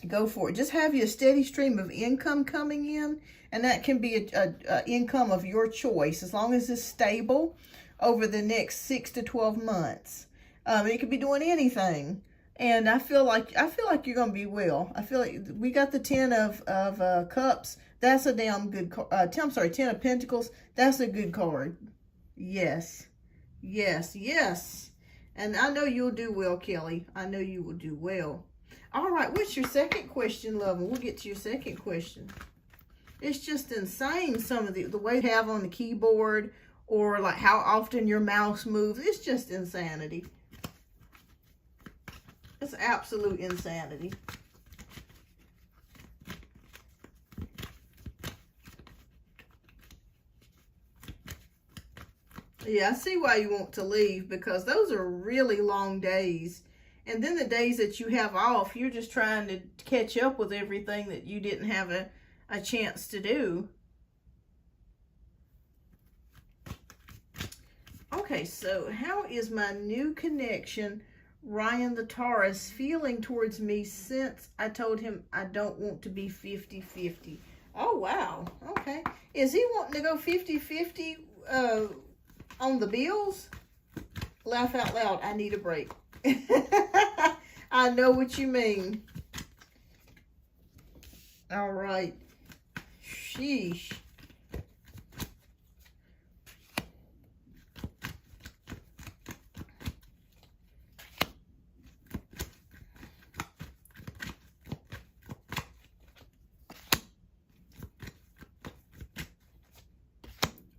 Go for it. Just have you a steady stream of income coming in, and that can be a income of your choice as long as it's stable over the next 6 to 12 months. It could be doing anything, and I feel like you're gonna be well. I feel like we got the 10 of cups. That's a damn good card. I'm sorry, 10 of Pentacles. That's a good card. Yes. And I know you'll do well, Kelly. I know you will do well. All right, what's your second question, love? And we'll get to your second question. It's just insane, some of the way you have on the keyboard or like how often your mouse moves. It's just insanity. It's absolute insanity. Yeah, I see why you want to leave, because those are really long days. And then the days that you have off, you're just trying to catch up with everything that you didn't have a chance to do. Okay, so how is my new connection, Ryan the Taurus, feeling towards me since I told him I don't want to be 50-50? Oh, wow. Okay. Is he wanting to go 50-50 on the bills? Laugh out loud. I need a break. I know what you mean. All right. Sheesh.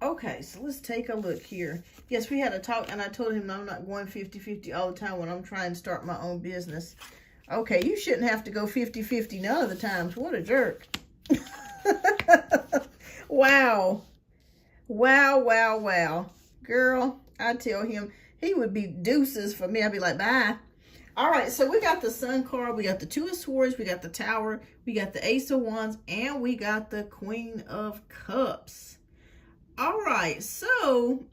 Okay, so let's take a look here. Yes, we had a talk, and I told him I'm not going 50-50 all the time when I'm trying to start my own business. Okay, you shouldn't have to go 50-50 none of the times. What a jerk. Wow. Wow, wow, wow. Girl, I tell him he would be deuces for me. I'd be like, bye. All right, so we got the Sun card. We got the Two of Swords. We got the Tower. We got the Ace of Wands. And we got the Queen of Cups. All right, so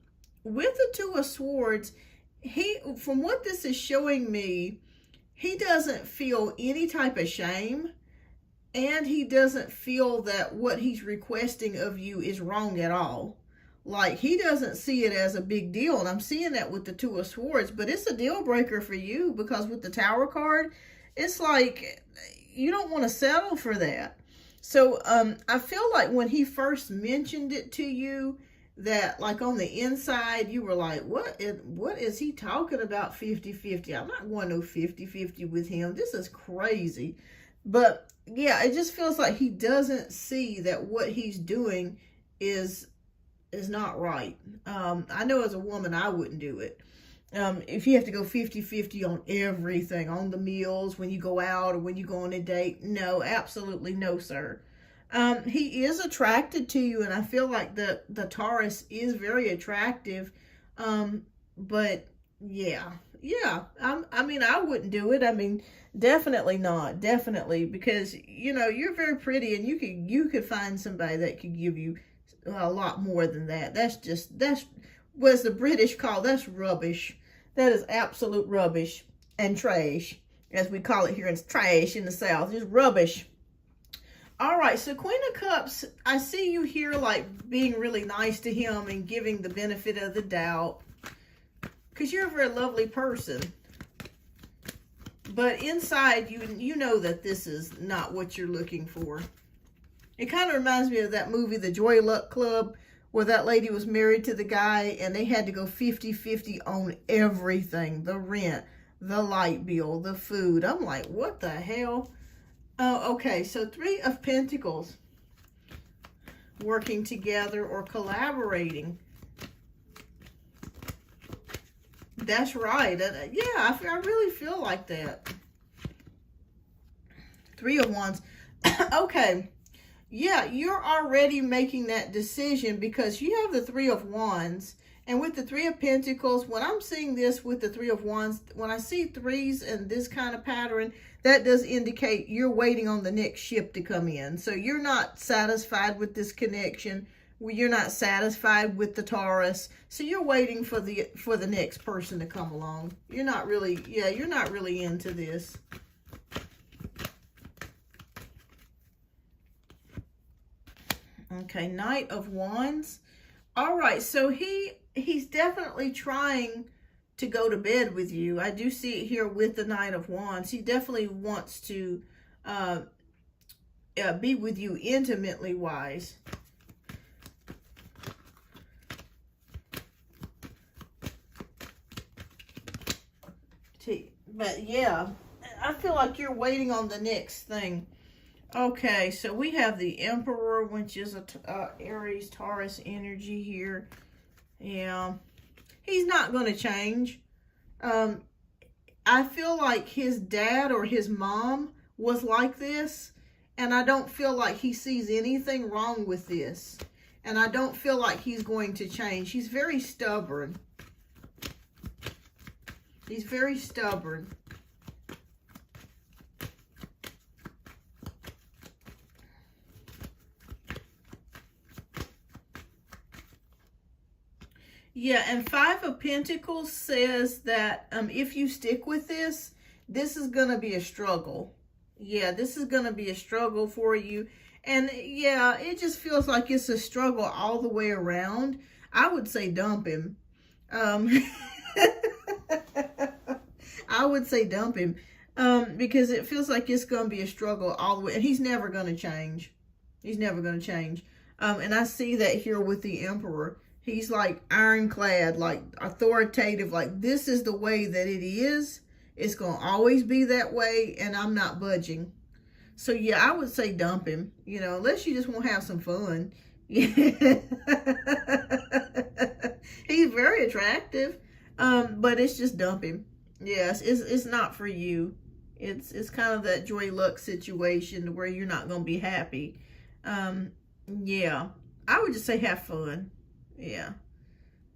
with the Two of Swords, from what this is showing me, he doesn't feel any type of shame, and he doesn't feel that what he's requesting of you is wrong at all. Like, he doesn't see it as a big deal, and I'm seeing that with the Two of Swords, but it's a deal breaker for you, because with the Tower card, it's like you don't want to settle for that. So I feel like when he first mentioned it to you, that like on the inside you were like, what is he talking about 50-50? I'm not going no 50-50 with him. This is crazy. But yeah, it just feels like he doesn't see that what he's doing is not right. I know as a woman I wouldn't do it. If you have to go 50-50 on everything, on the meals, when you go out or when you go on a date, no, absolutely no, sir. He is attracted to you, and I feel like the Taurus is very attractive. But yeah. I mean, I wouldn't do it. I mean, definitely not. Definitely, because you know you're very pretty, and you could find somebody that could give you a lot more than that. That's what the British call, that's rubbish. That is absolute rubbish and trash, as we call it here. It's trash in the South. It's rubbish. All right, so Queen of Cups, I see you here like being really nice to him and giving the benefit of the doubt, because you're a very lovely person. But inside, you know that this is not what you're looking for. It kind of reminds me of that movie, The Joy Luck Club, where that lady was married to the guy and they had to go 50-50 on everything. The rent, the light bill, the food. I'm like, what the hell? Oh, okay, so Three of Pentacles, working together or collaborating. That's right. Yeah, I really feel like that. Three of Wands. Okay, yeah, you're already making that decision because you have the Three of Wands. And with the Three of Pentacles, when I'm seeing this with the Three of Wands, when I see threes and this kind of pattern, that does indicate you're waiting on the next ship to come in. So you're not satisfied with this connection. You're not satisfied with the Taurus. So you're waiting for the next person to come along. You're not really, you're not really into this. Okay, Knight of Wands. All right, so he's definitely trying to go to bed with you. I do see it here with the Knight of Wands. He definitely wants to be with you intimately wise. But yeah, I feel like you're waiting on the next thing. Okay, so we have the Emperor, which is a Aries, Taurus energy here. Yeah, he's not going to change. I feel like his dad or his mom was like this, and I don't feel like he sees anything wrong with this. And I don't feel like he's going to change. He's very stubborn. He's very stubborn. Yeah, and Five of Pentacles says that if you stick with this, this is going to be a struggle. Yeah, this is going to be a struggle for you. And yeah, it just feels like it's a struggle all the way around. I would say dump him. I would say dump him because it feels like it's going to be a struggle all the way. And he's never going to change. He's never going to change. And I see that here with the Emperor. He's like ironclad, like authoritative, like this is the way that it is. It's going to always be that way, and I'm not budging. So, yeah, I would say dump him, you know, unless you just want to have some fun. Yeah. He's very attractive, but it's just dump him. Yes, it's not for you. It's kind of that joy luck situation where you're not going to be happy. Yeah, I would just say have fun. Yeah,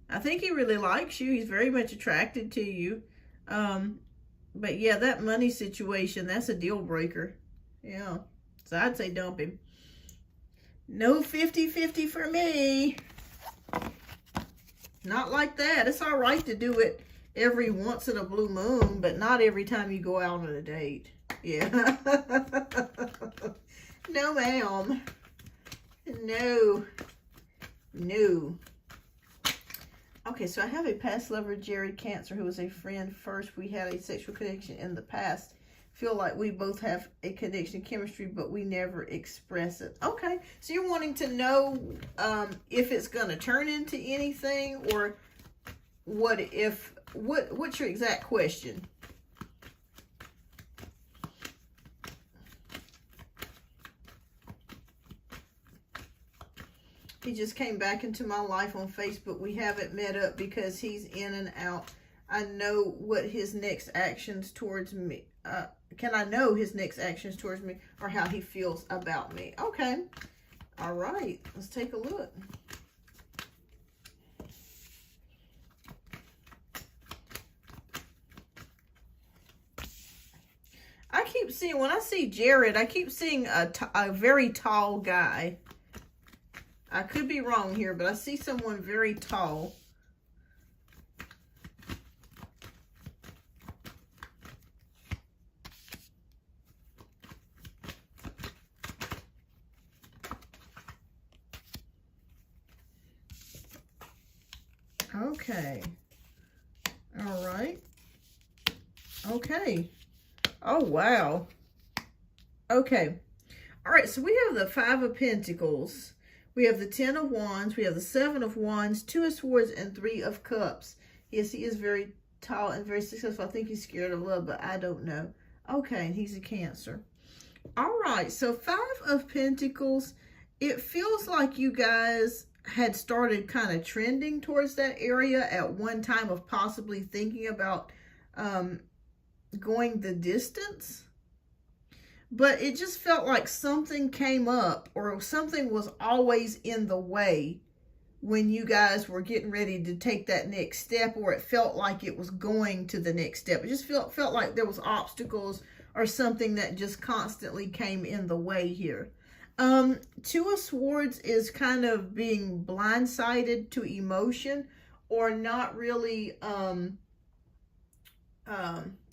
I think he really likes you. He's very much attracted to you. But yeah, that money situation, that's a deal breaker. Yeah, so I'd say dump him. No 50-50 for me. Not like that. It's all right to do it every once in a blue moon, but not every time you go out on a date. Yeah. No, ma'am. No. No. Okay, so I have a past lover, Jared Cancer, who was a friend first. We had a sexual connection in the past. Feel like we both have a connection, chemistry, but we never express it. Okay, so you're wanting to know if it's going to turn into anything, or what's your exact question? He just came back into my life on Facebook. We haven't met up because he's in and out. I know what his next actions towards me. Can I know his next actions towards me or how he feels about me? Okay. All right. Let's take a look. I keep seeing, when I see Jared, I keep seeing a very tall guy. I could be wrong here, but I see someone very tall. Okay. All right. Okay. Oh, wow. Okay. All right, so we have the 5 of Pentacles. We have the 10 of Wands. We have the 7 of Wands, 2 of Swords, and 3 of Cups. Yes, he is very tall and very successful. I think he's scared of love, but I don't know. Okay, and he's a Cancer. All right, so 5 of Pentacles. It feels like you guys had started kind of trending towards that area at one time of possibly thinking about going the distance. But it just felt like something came up or something was always in the way when you guys were getting ready to take that next step, or it felt like it was going to the next step. It just felt like there was obstacles or something that just constantly came in the way here. 2 of Swords is kind of being blindsided to emotion or not really,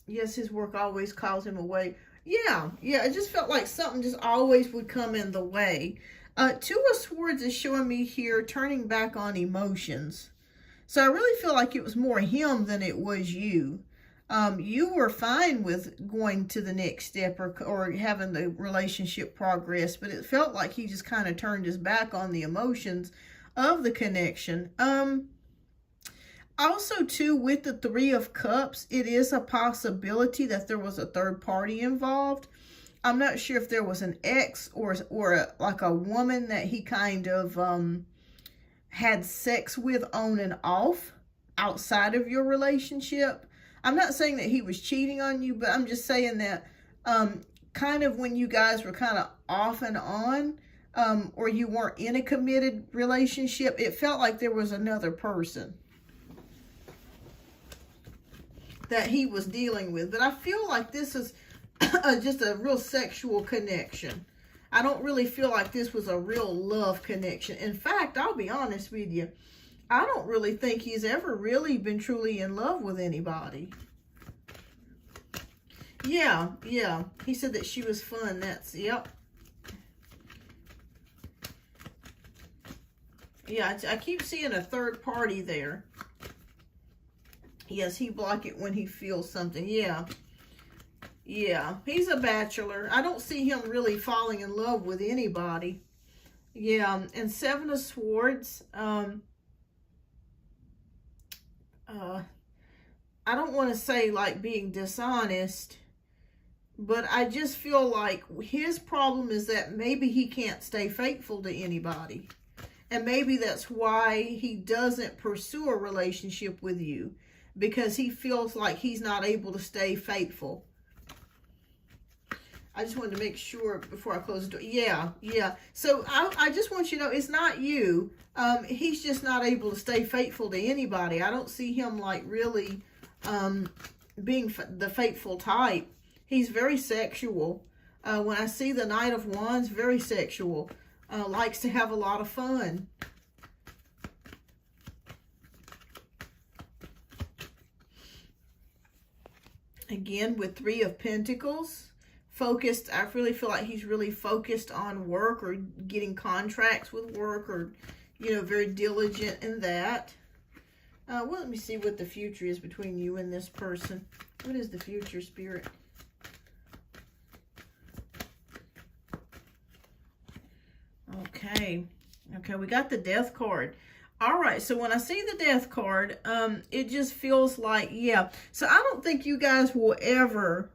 yes, his work always calls him away. Yeah, it just felt like something just always would come in the way. 2 of Swords is showing me here turning back on emotions. So I really feel like it was more him than it was you. You were fine with going to the next step or having the relationship progress, but it felt like he just kind of turned his back on the emotions of the connection. Also, too, with the 3 of Cups, it is a possibility that there was a third party involved. I'm not sure if there was an ex or like a woman that he kind of had sex with on and off outside of your relationship. I'm not saying that he was cheating on you, but I'm just saying that kind of when you guys were kind of off and on, or you weren't in a committed relationship, it felt like there was another person that he was dealing with. But I feel like this is just a real sexual connection. I don't really feel like this was a real love connection. In fact, I'll be honest with you, I don't really think he's ever really been truly in love with anybody. Yeah. He said that she was fun. That's, yep. Yeah, I keep seeing a third party there. Yes, he block it when he feels something. Yeah, he's a bachelor. I don't see him really falling in love with anybody. Yeah, and 7 of Swords. I don't want to say like being dishonest, but I just feel like his problem is that maybe he can't stay faithful to anybody. And maybe that's why he doesn't pursue a relationship with you, because he feels like he's not able to stay faithful. I just wanted to make sure before I close the door. Yeah, yeah. So I just want you to know it's not you. He's just not able to stay faithful to anybody. I don't see him like really being the faithful type. He's very sexual. When I see the Knight of Wands, very sexual. Likes to have a lot of fun. Again, with Three of Pentacles, focused. I really feel like he's really focused on work or getting contracts with work, or, you know, very diligent in that. Well, let me see what the future is between you and this person. What is the future, Spirit? Okay. Okay, we got the Death card. All right, so when I see the Death card, it just feels like, yeah. So I don't think you guys will ever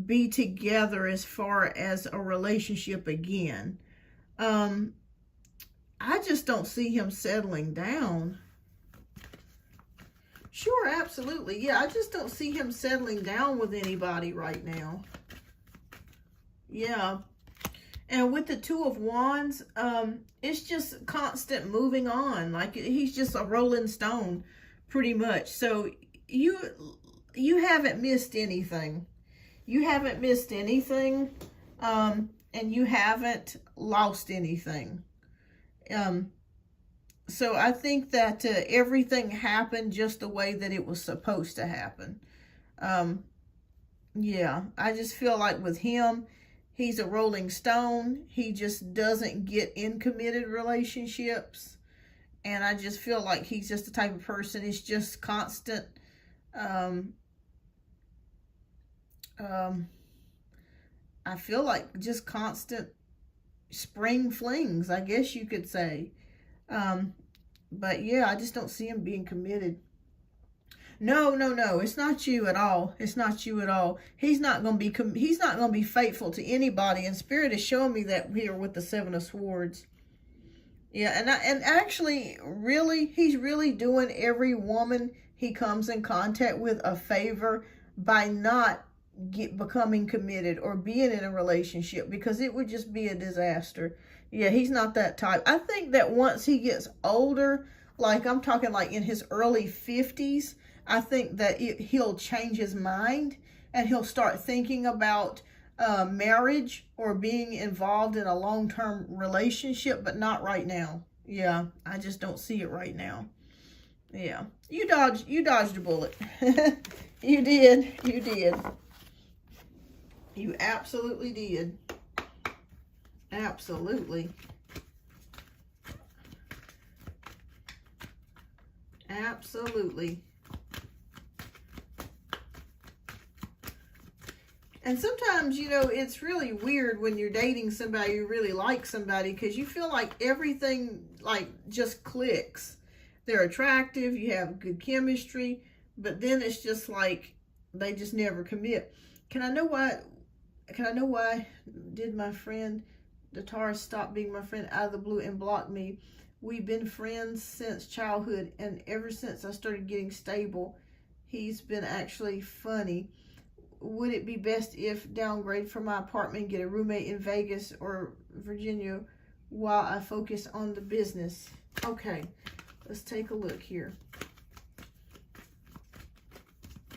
be together as far as a relationship again. I just don't see him settling down. Sure, absolutely. Yeah, I just don't see him settling down with anybody right now. Yeah. And with the Two of Wands, it's just constant moving on. Like, he's just a rolling stone, pretty much. So you haven't missed anything. You haven't missed anything, and you haven't lost anything. So I think that everything happened just the way that it was supposed to happen. Yeah, I just feel like with him, he's a rolling stone. He just doesn't get in committed relationships. And I just feel like he's just the type of person, it's just constant, I feel like just constant spring flings, I guess you could say. But yeah, I just don't see him being committed. No, it's not you at all. It's not you at all. He's not going to be faithful to anybody, and Spirit is showing me that here with the Seven of Swords. Yeah, and actually, really, he's really doing every woman he comes in contact with a favor by not becoming committed or being in a relationship, because it would just be a disaster. Yeah, he's not that type. I think that once he gets older, like I'm talking like in his early 50s, I think that he'll change his mind and he'll start thinking about marriage or being involved in a long-term relationship, but not right now. Yeah, I just don't see it right now. Yeah, you dodged a bullet. You did. You absolutely did. Absolutely. Absolutely. And sometimes, you know, it's really weird when you're dating somebody, you really like somebody, because you feel like everything like just clicks. They're attractive, you have good chemistry, but then it's just like they just never commit. Can I know why did my friend the Taurus stop being my friend out of the blue and block me? We've been friends since childhood, and ever since I started getting stable, he's been actually funny. Would it be best if downgrade from my apartment and get a roommate in Vegas or Virginia while I focus on the business? Okay, let's take a look here.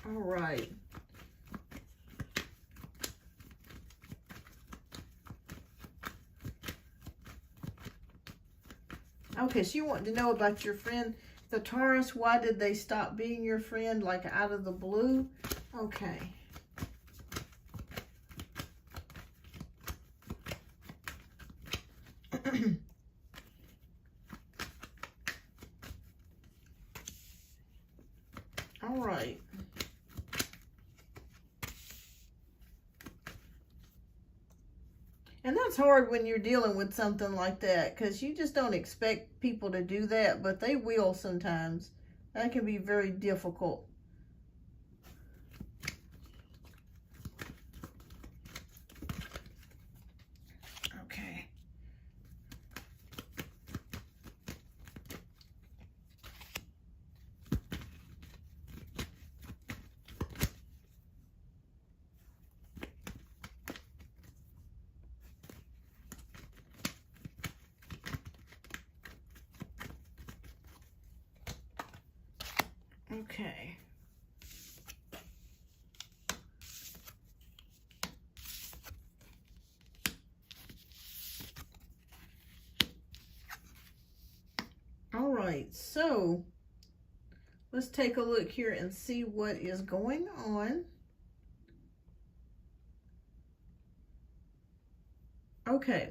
All right. Okay, so you want to know about your friend, the Taurus. Why did they stop being your friend, like out of the blue? Okay. All right. And that's hard when you're dealing with something like that, because you just don't expect people to do that, but they will sometimes. That can be very difficult. Okay. Okay. All right, so let's take a look here and see what is going on. Okay.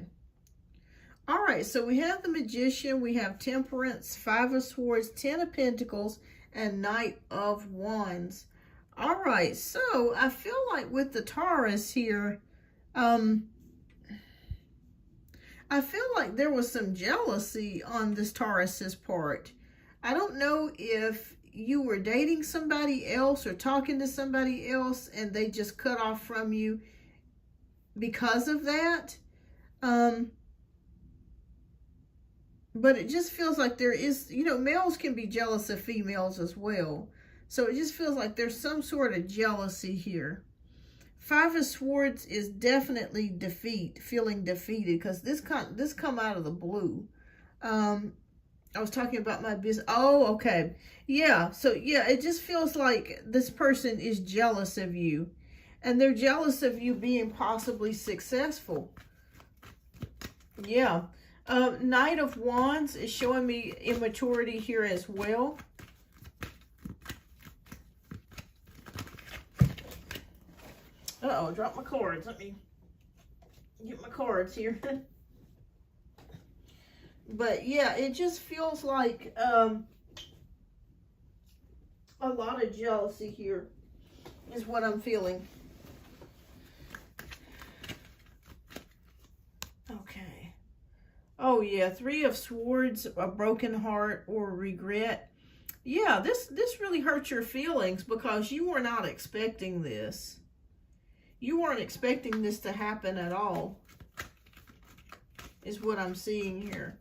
All right, so we have the Magician, we have Temperance, Five of Swords, Ten of Pentacles, and Knight of Wands. All right, so I feel like with the Taurus here, I feel like there was some jealousy on this Taurus's part. I don't know if you were dating somebody else or talking to somebody else and they just cut off from you because of that. But it just feels like there is, you know, males can be jealous of females as well. So it just feels like there's some sort of jealousy here. Five of Swords is definitely defeat, feeling defeated, because this come out of the blue. I was talking about my business. Oh, okay. Yeah, so yeah, it just feels like this person is jealous of you. And they're jealous of you being possibly successful. Yeah. Knight of Wands is showing me immaturity here as well. Uh-oh, drop my cards. Let me get my cards here. But yeah, it just feels like a lot of jealousy here is what I'm feeling. Okay. Oh yeah, Three of Swords, a broken heart or regret. Yeah, this really hurt your feelings because you were not expecting this. You weren't expecting this to happen at all, is what I'm seeing here.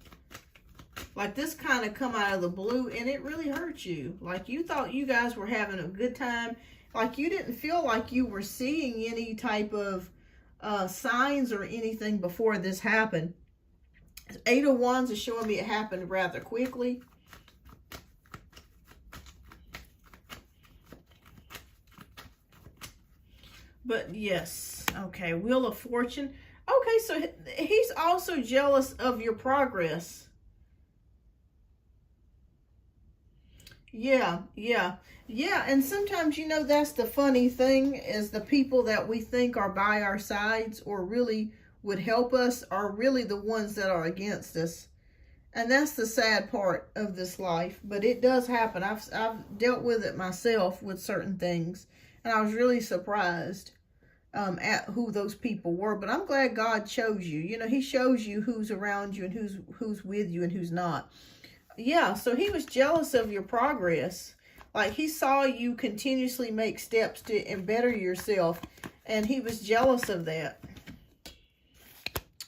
Like this kind of come out of the blue and it really hurt you. Like you thought you guys were having a good time. Like you didn't feel like you were seeing any type of signs or anything before this happened. Eight of Wands is showing me it happened rather quickly. But yes, okay, Wheel of Fortune. Okay, so he's also jealous of your progress. Yeah, and sometimes, you know, that's the funny thing is the people that we think are by our sides or really would help us are really the ones that are against us. And that's the sad part of this life, but it does happen. I've dealt with it myself with certain things, and I was really surprised at who those people were. But I'm glad God shows you. You know, he shows you who's around you and who's with you and who's not. Yeah, so he was jealous of your progress. Like he saw you continuously make steps to better yourself, and he was jealous of that.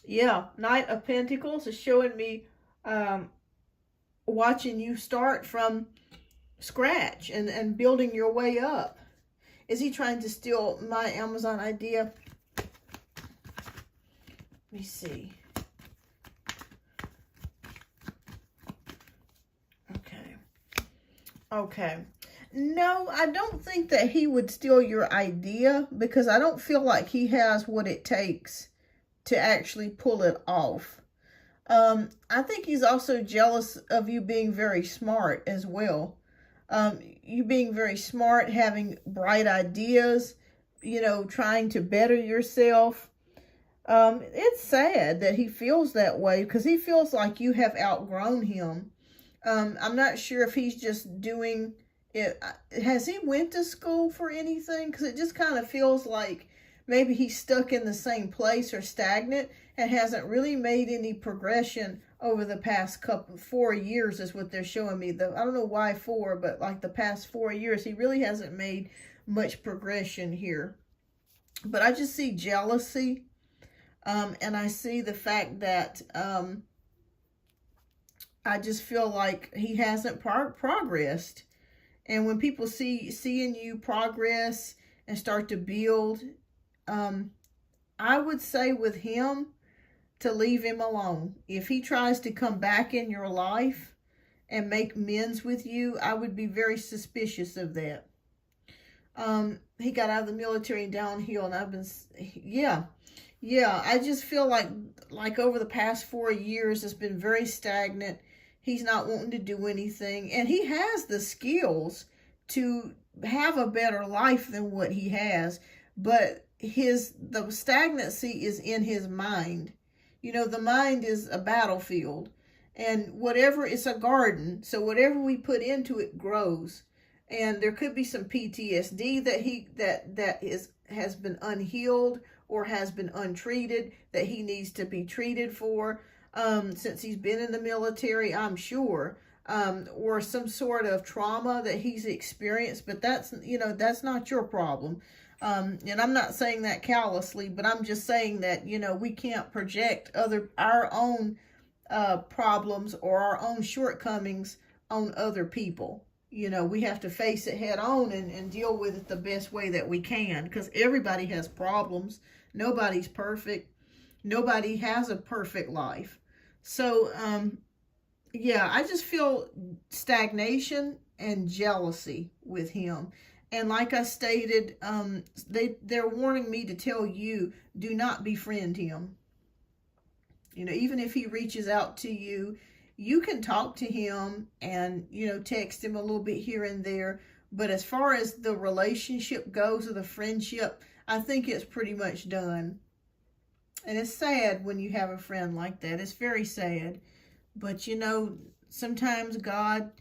Yeah, Knight of Pentacles is showing me watching you start from scratch and building your way up. Is he trying to steal my Amazon idea? Let me see. Okay. No, I don't think that he would steal your idea because I don't feel like he has what it takes to actually pull it off. I think he's also jealous of you being very smart as well. You being very smart, having bright ideas, you know, trying to better yourself. It's sad that he feels that way because he feels like you have outgrown him. I'm not sure if he's just doing it. Has he went to school for anything? Because it just kind of feels like maybe he's stuck in the same place or stagnant and hasn't really made any progression over the past 4 years is what they're showing me. I don't know why 4, but like the past 4 years, he really hasn't made much progression here. But I just see jealousy. And I see the fact that I just feel like he hasn't progressed. And when people seeing you progress and start to build, I would say with him to leave him alone. If he tries to come back in your life and make amends with you, I would be very suspicious of that. He got out of the military and downhill, and I've been, yeah, I just feel like over the past 4 years, it's been very stagnant. He's not wanting to do anything, and he has the skills to have a better life than what he has, but the stagnancy is in his mind. You know, the mind is a battlefield, and whatever, it's a garden, so whatever we put into it grows. And there could be some PTSD that has been unhealed or has been untreated that he needs to be treated for, since he's been in the military, I'm sure, or some sort of trauma that he's experienced. But that's, you know, that's not your problem. And I'm not saying that callously, but I'm just saying that, you know, we can't project our own problems or our own shortcomings on other people. You know, we have to face it head on and deal with it the best way that we can, because everybody has problems. Nobody's perfect. Nobody has a perfect life. So, yeah, I just feel stagnation and jealousy with him. And like I stated, they're warning me to tell you, do not befriend him. You know, even if he reaches out to you, you can talk to him and, you know, text him a little bit here and there. But as far as the relationship goes, or the friendship, I think it's pretty much done. And it's sad when you have a friend like that. It's very sad. But, you know, sometimes God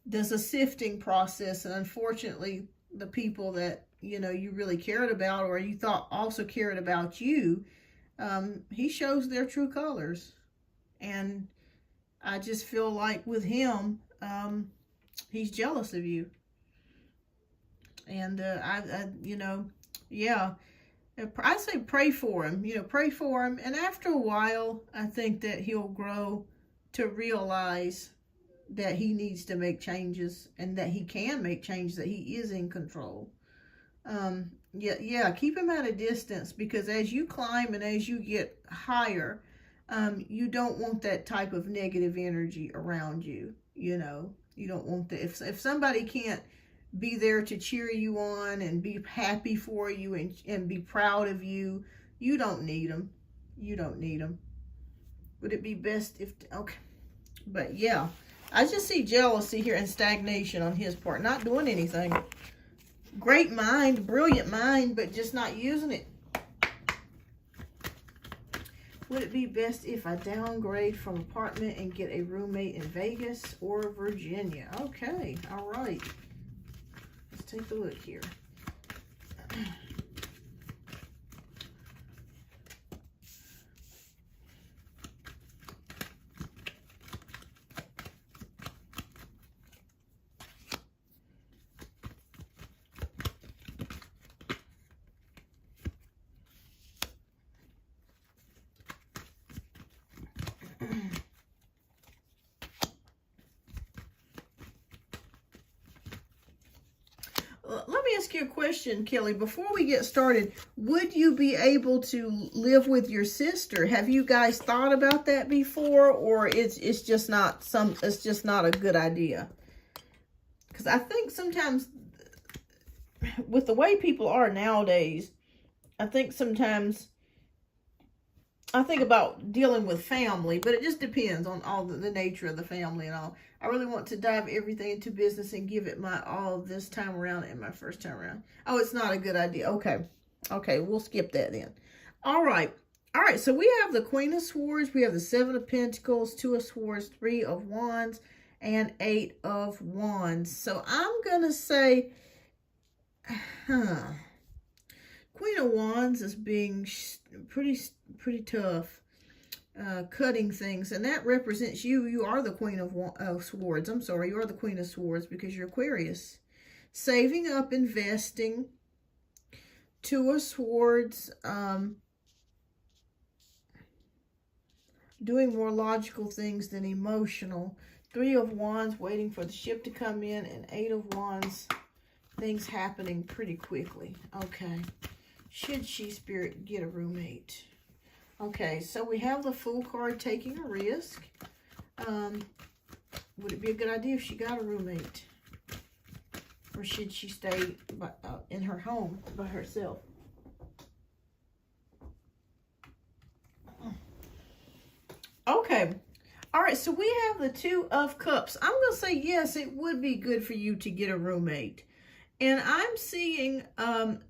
does a sifting process. And unfortunately, the people that, you know, you really cared about, or you thought also cared about you, he shows their true colors. And I just feel like with him, he's jealous of you. And you know, yeah, I say pray for him. You know, pray for him. And after a while, I think that he'll grow to realize that he needs to make changes, and that he can make changes, that he is in control. Yeah, keep him at a distance, because as you climb and as you get higher, you don't want that type of negative energy around you. You know, you don't want that. If somebody can't be there to cheer you on and be happy for you and be proud of you, you don't need them. You don't need them. Would it be best if, okay. But yeah, I just see jealousy here and stagnation on his part, not doing anything. Great mind, brilliant mind, but just not using it. Would it be best if I downgrade from apartment and get a roommate in Vegas or Virginia? Okay, all right. Let's take a look here. Let me ask you a question, Kelly. Before we get started, would you be able to live with your sister? Have you guys thought about that before, or it's just not a good idea? Because I think sometimes with the way people are nowadays, I think sometimes I think about dealing with family, but it just depends on all the nature of the family and all. I really want to dive everything into business and give it my all this time around and my first time around. Oh, it's not a good idea. Okay, we'll skip that then. All right, so we have the Queen of Swords, we have the Seven of Pentacles, Two of Swords, Three of Wands, and Eight of Wands. So I'm going to say, Queen of Wands is being pretty tough. Cutting things, and that represents you. You are the Queen of Swords. I'm sorry, you are the Queen of Swords because you're Aquarius. Saving up, investing. Two of Swords, doing more logical things than emotional. Three of Wands, waiting for the ship to come in, and Eight of Wands, things happening pretty quickly. Okay, should she, Spirit, get a roommate? Okay, so we have the Fool card, taking a risk. Would it be a good idea if she got a roommate? Or should she stay in her home by herself? Okay. All right, so we have the Two of Cups. I'm going to say yes, it would be good for you to get a roommate. And I'm seeing an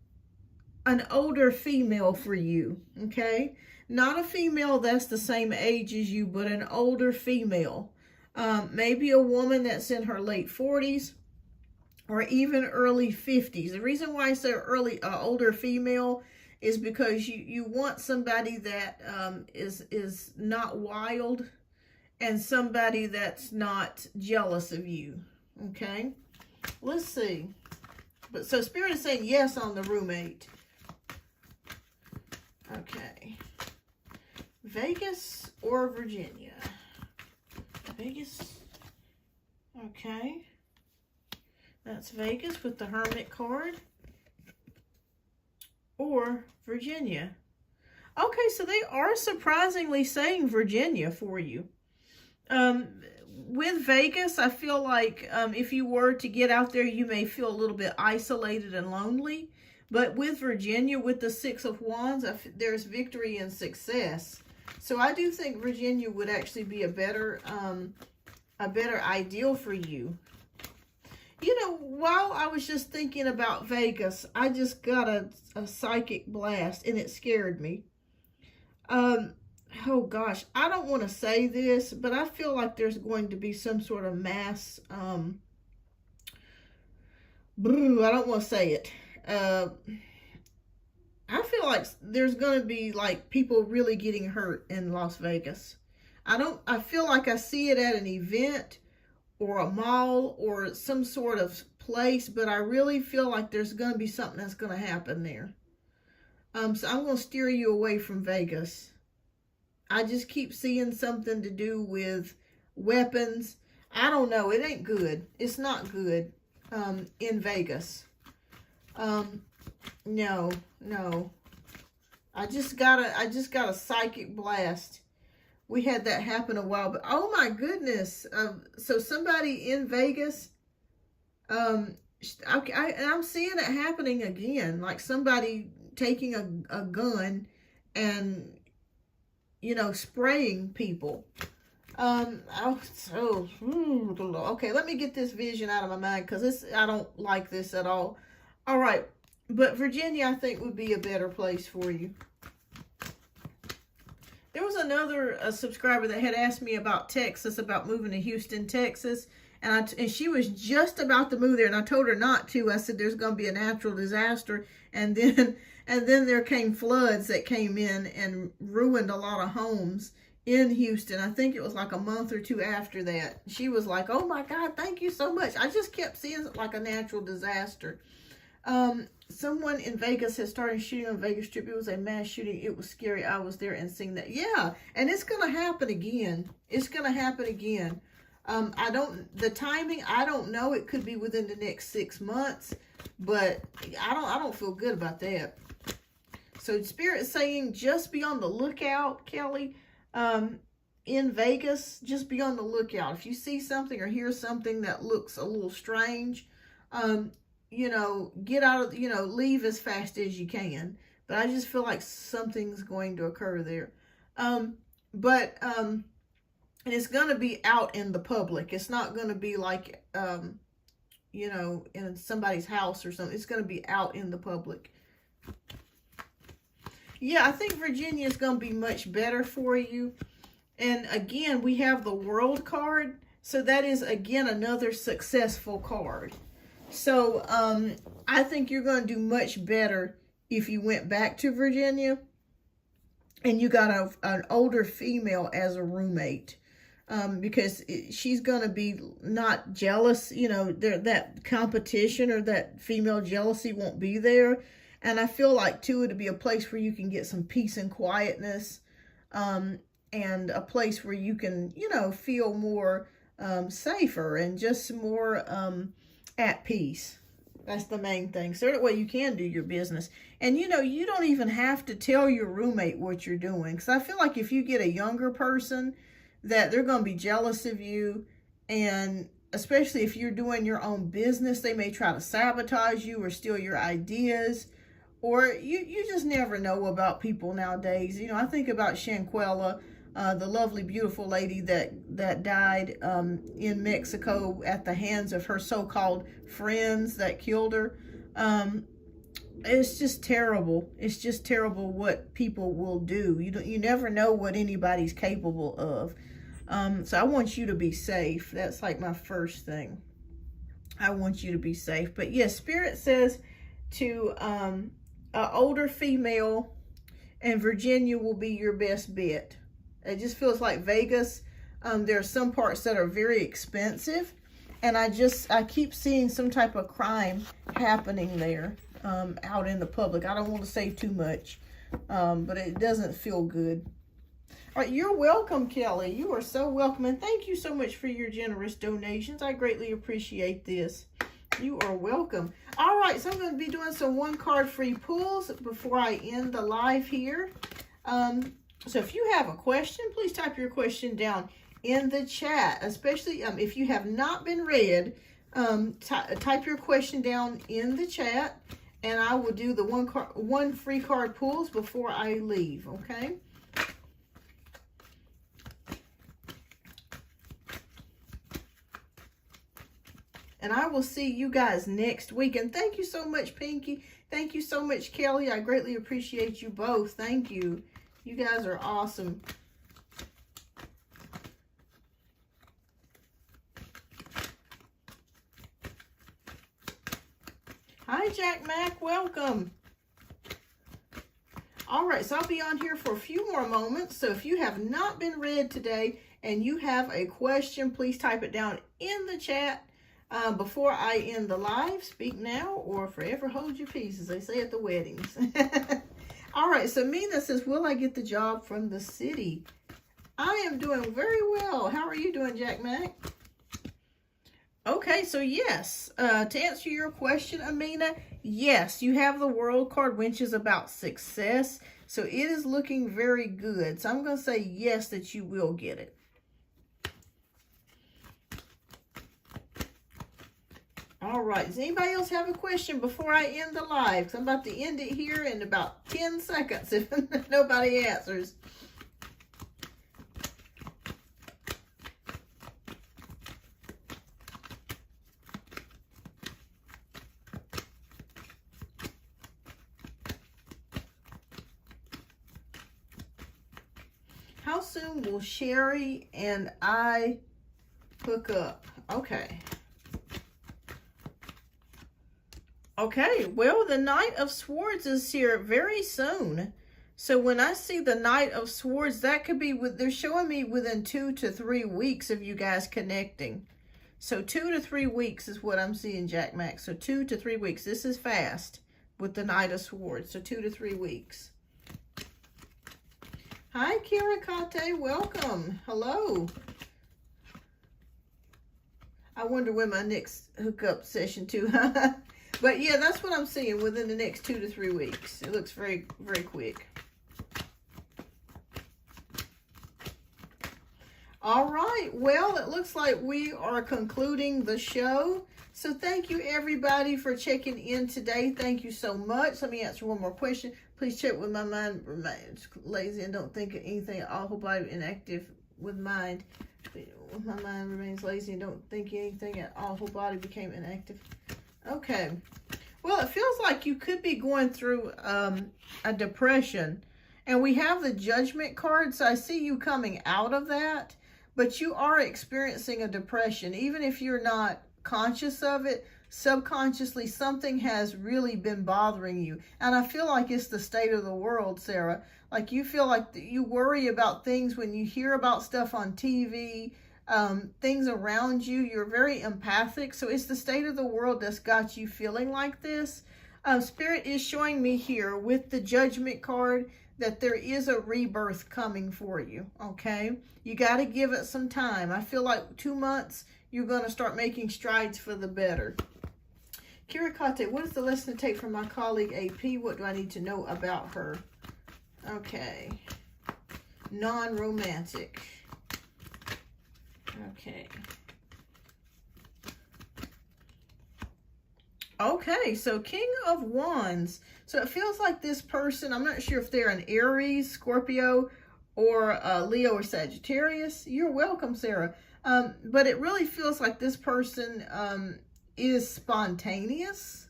older female for you, okay? Not a female that's the same age as you, but an older female. Maybe a woman that's in her late 40s or even early 50s. The reason why I say older female is because you want somebody that is not wild and somebody that's not jealous of you, okay? Let's see. But so Spirit is saying yes on the roommate. Okay. Vegas or Virginia? Vegas. Okay. That's Vegas with the Hermit card. Or Virginia. Okay, so they are surprisingly saying Virginia for you. With Vegas, I feel like if you were to get out there, you may feel a little bit isolated and lonely. But with Virginia, with the Six of Wands, there's victory and success. So I do think Virginia would actually be a better ideal for you. You know, while I was just thinking about Vegas, I just got a psychic blast and it scared me. Oh gosh, I don't want to say this, but I feel like there's going to be some sort of mass, I don't want to say it. I feel like there's going to be like people really getting hurt in Las Vegas. I feel like I see it at an event or a mall or some sort of place, but I really feel like there's going to be something that's going to happen there. So I'm going to steer you away from Vegas. I just keep seeing something to do with weapons. I don't know. It ain't good. It's not good in Vegas. No. I just got a psychic blast. We had that happen a while, but oh my goodness. So somebody in Vegas, I'm seeing it happening again. Like somebody taking a gun and, you know, spraying people. Okay, let me get this vision out of my mind because I don't like this at all. All right, but Virginia, I think, would be a better place for you. There was another subscriber that had asked me about Texas, about moving to Houston, Texas, and she was just about to move there, and I told her not to. I said there's going to be a natural disaster, and then there came floods that came in and ruined a lot of homes in Houston. I think it was like a month or two after that. She was like, "Oh my God, thank you so much." I just kept seeing it like a natural disaster. Someone in Vegas has started shooting on Vegas Strip. It was a mass shooting. It was scary. I was there and seeing that. Yeah, and it's going to happen again. It's going to happen again. The timing, I don't know. It could be within the next 6 months, but I don't feel good about that. So Spirit is saying just be on the lookout, Kelly. In Vegas, just be on the lookout. If you see something or hear something that looks a little strange, you know, get out of, you know, leave as fast as you can. But I just feel like something's going to occur there. And it's going to be out in the public. It's not going to be like, you know, in somebody's house or something. It's going to be out in the public. Yeah, I think Virginia is going to be much better for you. And again, we have the World card. So that is, again, another successful card. So I think you're going to do much better if you went back to Virginia and you got an older female as a roommate. Because she's going to be not jealous. You know, that competition or that female jealousy won't be there. And I feel like, too, it'll be a place where you can get some peace and quietness. And a place where you can, you know, feel more safer and just more at peace. That's the main thing. So that way you can do your business. And, you know, you don't even have to tell your roommate what you're doing. Because I feel like if you get a younger person, that they're going to be jealous of you And especially if you're doing your own business, they may try to sabotage you or steal your ideas. Or you just never know about people nowadays. You know, I think about Shanquella, the lovely, beautiful lady that died in Mexico at the hands of her so-called friends that killed her. It's just terrible. It's just terrible what people will do. You never know what anybody's capable of. So I want you to be safe. That's like my first thing. I want you to be safe. But yes, Spirit says to an older female, and Virginia will be your best bet. It just feels like Vegas. There are some parts that are very expensive, and I keep seeing some type of crime happening there out in the public. I don't want to say too much, but it doesn't feel good. All right, you're welcome, Kelly. You are so welcome, and thank you so much for your generous donations. I greatly appreciate this. You are welcome. All right, so I'm going to be doing some one-card free pulls before I end the live here. So if you have a question, please type your question down in the chat, especially if you have not been read. Type your question down in the chat, and I will do the one free card pulls before I leave, okay? And I will see you guys next week. And thank you so much, Pinky. Thank you so much, Kelly. I greatly appreciate you both. Thank you. You guys are awesome. Hi, Jack Mac. Welcome. All right, so I'll be on here for a few more moments. So if you have not been read today and you have a question, please type it down in the chat. Before I end the live, speak now or forever hold your peace, as they say at the weddings. All right, so Mina says, will I get the job from the city? I am doing very well. How are you doing, Jack Mac? Okay, so yes, to answer your question, Amina, yes, you have the World card, which is about success. So it is looking very good. So I'm going to say yes, that you will get it. All right, does anybody else have a question before I end the live? Because I'm about to end it here in about 10 seconds if nobody answers. How soon will Sherry and I hook up? Okay. Okay, well, the Knight of Swords is here very soon. So when I see the Knight of Swords, that could be, they're showing me within 2 to 3 weeks of you guys connecting. So 2 to 3 weeks is what I'm seeing, Jack Max. So 2 to 3 weeks. This is fast with the Knight of Swords. So 2 to 3 weeks. Hi, Kirakate. Welcome. Hello. I wonder when my next hookup session too. But yeah, that's what I'm seeing within the next 2 to 3 weeks. It looks very, very quick. All right. Well, it looks like we are concluding the show. So thank you, everybody, for checking in today. Thank you so much. Let me answer one more question. Please check with my mind remains lazy and don't think of anything at all. Hope I'm inactive with mind. My mind remains lazy and don't think anything at all. Whole body became inactive. Okay. Well, it feels like you could be going through a depression. And we have the Judgment card, so I see you coming out of that. But you are experiencing a depression. Even if you're not conscious of it, subconsciously something has really been bothering you. And I feel like it's the state of the world, Sarah. Like you feel like you worry about things when you hear about stuff on TV, things around you. You're very empathic. So it's the state of the world that's got you feeling like this. Spirit is showing me here with the Judgment card that there is a rebirth coming for you, okay? You got to give it some time. I feel like 2 months, you're going to start making strides for the better. Kirakate, what is the lesson to take from my colleague AP? What do I need to know about her? Okay. Non-romantic. Okay. Okay, so King of Wands. So it feels like this person, I'm not sure if they're an Aries, Scorpio, or Leo or Sagittarius. You're welcome, Sarah. But it really feels like this person is spontaneous.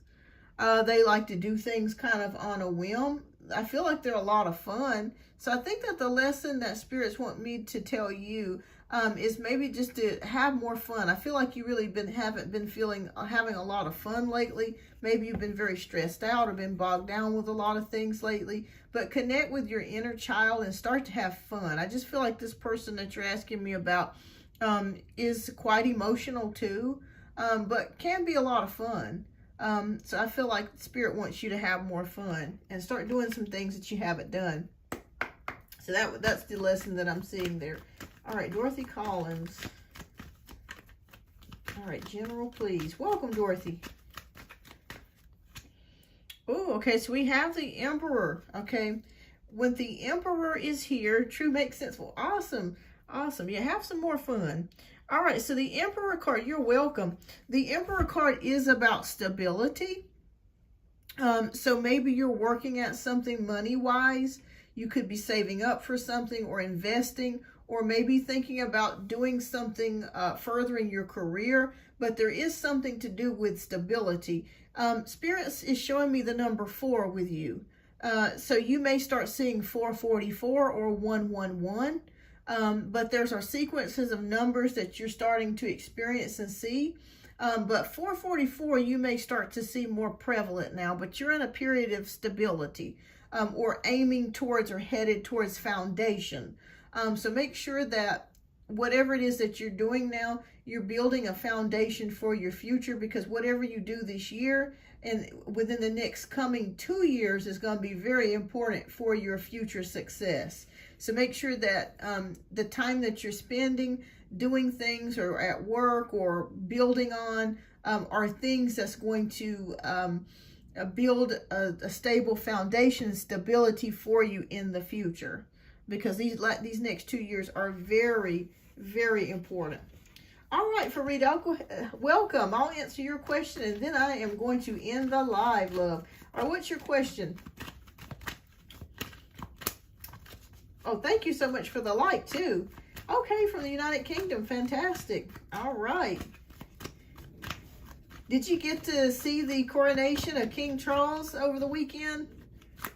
They like to do things kind of on a whim. I feel like they're a lot of fun. So I think that the lesson that spirits want me to tell you is maybe just to have more fun. I feel like you really haven't been having a lot of fun lately. Maybe you've been very stressed out or been bogged down with a lot of things lately. But connect with your inner child and start to have fun. I just feel like this person that you're asking me about is quite emotional too, but can be a lot of fun. So I feel like Spirit wants you to have more fun and start doing some things that you haven't done. So that's the lesson that I'm seeing there. All right, Dorothy Collins. All right, General, please. Welcome, Dorothy. Oh, okay, so we have the Emperor, okay? When the Emperor is here, true makes sense. Well, awesome, awesome. Yeah, have some more fun. All right, so the Emperor card, you're welcome. The Emperor card is about stability. So maybe you're working at something money-wise. You could be saving up for something or investing, or maybe thinking about doing something furthering your career, but there is something to do with stability. Spirits is showing me the number 4 with you. So you may start seeing 444 or 111, but there's our sequences of numbers that you're starting to experience and see. But 444 you may start to see more prevalent now, but you're in a period of stability, or aiming towards or headed towards foundation. So make sure that whatever it is that you're doing now, you're building a foundation for your future, because whatever you do this year and within the next coming 2 years is going to be very important for your future success. So make sure that the time that you're spending doing things or at work or building on are things that's going to build a stable foundation and stability for you in the future, because these next 2 years are very, very important. All right, Farida, welcome. I'll answer your question, and then I am going to end the live, love. All right, what's your question? Oh, thank you so much for the like, too. Okay, from the United Kingdom. Fantastic. All right. Did you get to see the coronation of King Charles over the weekend?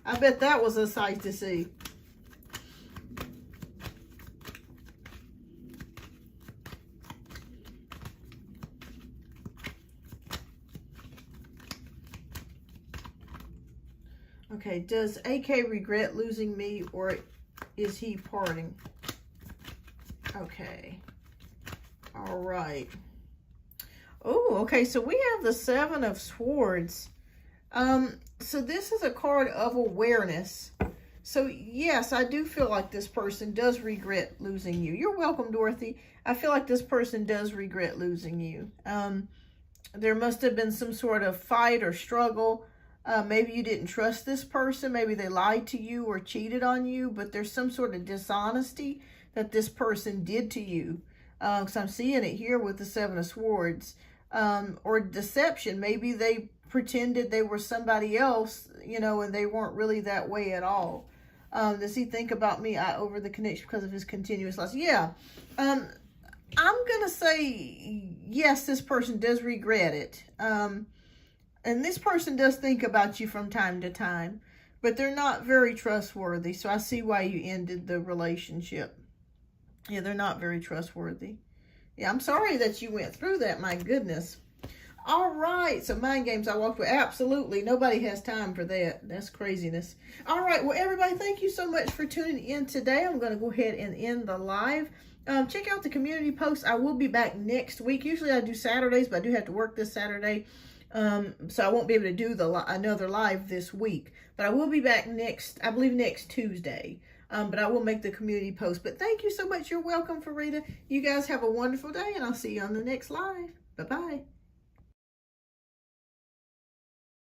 I bet that was a sight to see. Okay, does AK regret losing me, or is he parting? Okay. All right. Oh, okay, so we have the 7 of Swords. So this is a card of awareness. So yes, I do feel like this person does regret losing you. You're welcome, Dorothy. I feel like this person does regret losing you. There must have been some sort of fight or struggle. Maybe you didn't trust this person. Maybe they lied to you or cheated on you, but there's some sort of dishonesty that this person did to you. Because I'm seeing it here with the 7 of Swords. Or deception. Maybe they pretended they were somebody else, you know, and they weren't really that way at all. Does he think about me over the connection because of his continuous loss? Yeah. I'm going to say, yes, this person does regret it. And this person does think about you from time to time, but they're not very trustworthy. So I see why you ended the relationship. Yeah, they're not very trustworthy. Yeah, I'm sorry that you went through that. My goodness. All right. So mind games I walked with. Absolutely. Nobody has time for that. That's craziness. All right. Well, everybody, thank you so much for tuning in today. I'm going to go ahead and end the live. Check out the community post. I will be back next week. Usually I do Saturdays, but I do have to work this Saturday. So I won't be able to do another live this week. But I will be back I believe next Tuesday. But I will make the community post. But thank you so much. You're welcome, Farida. You guys have a wonderful day, and I'll see you on the next live. Bye-bye.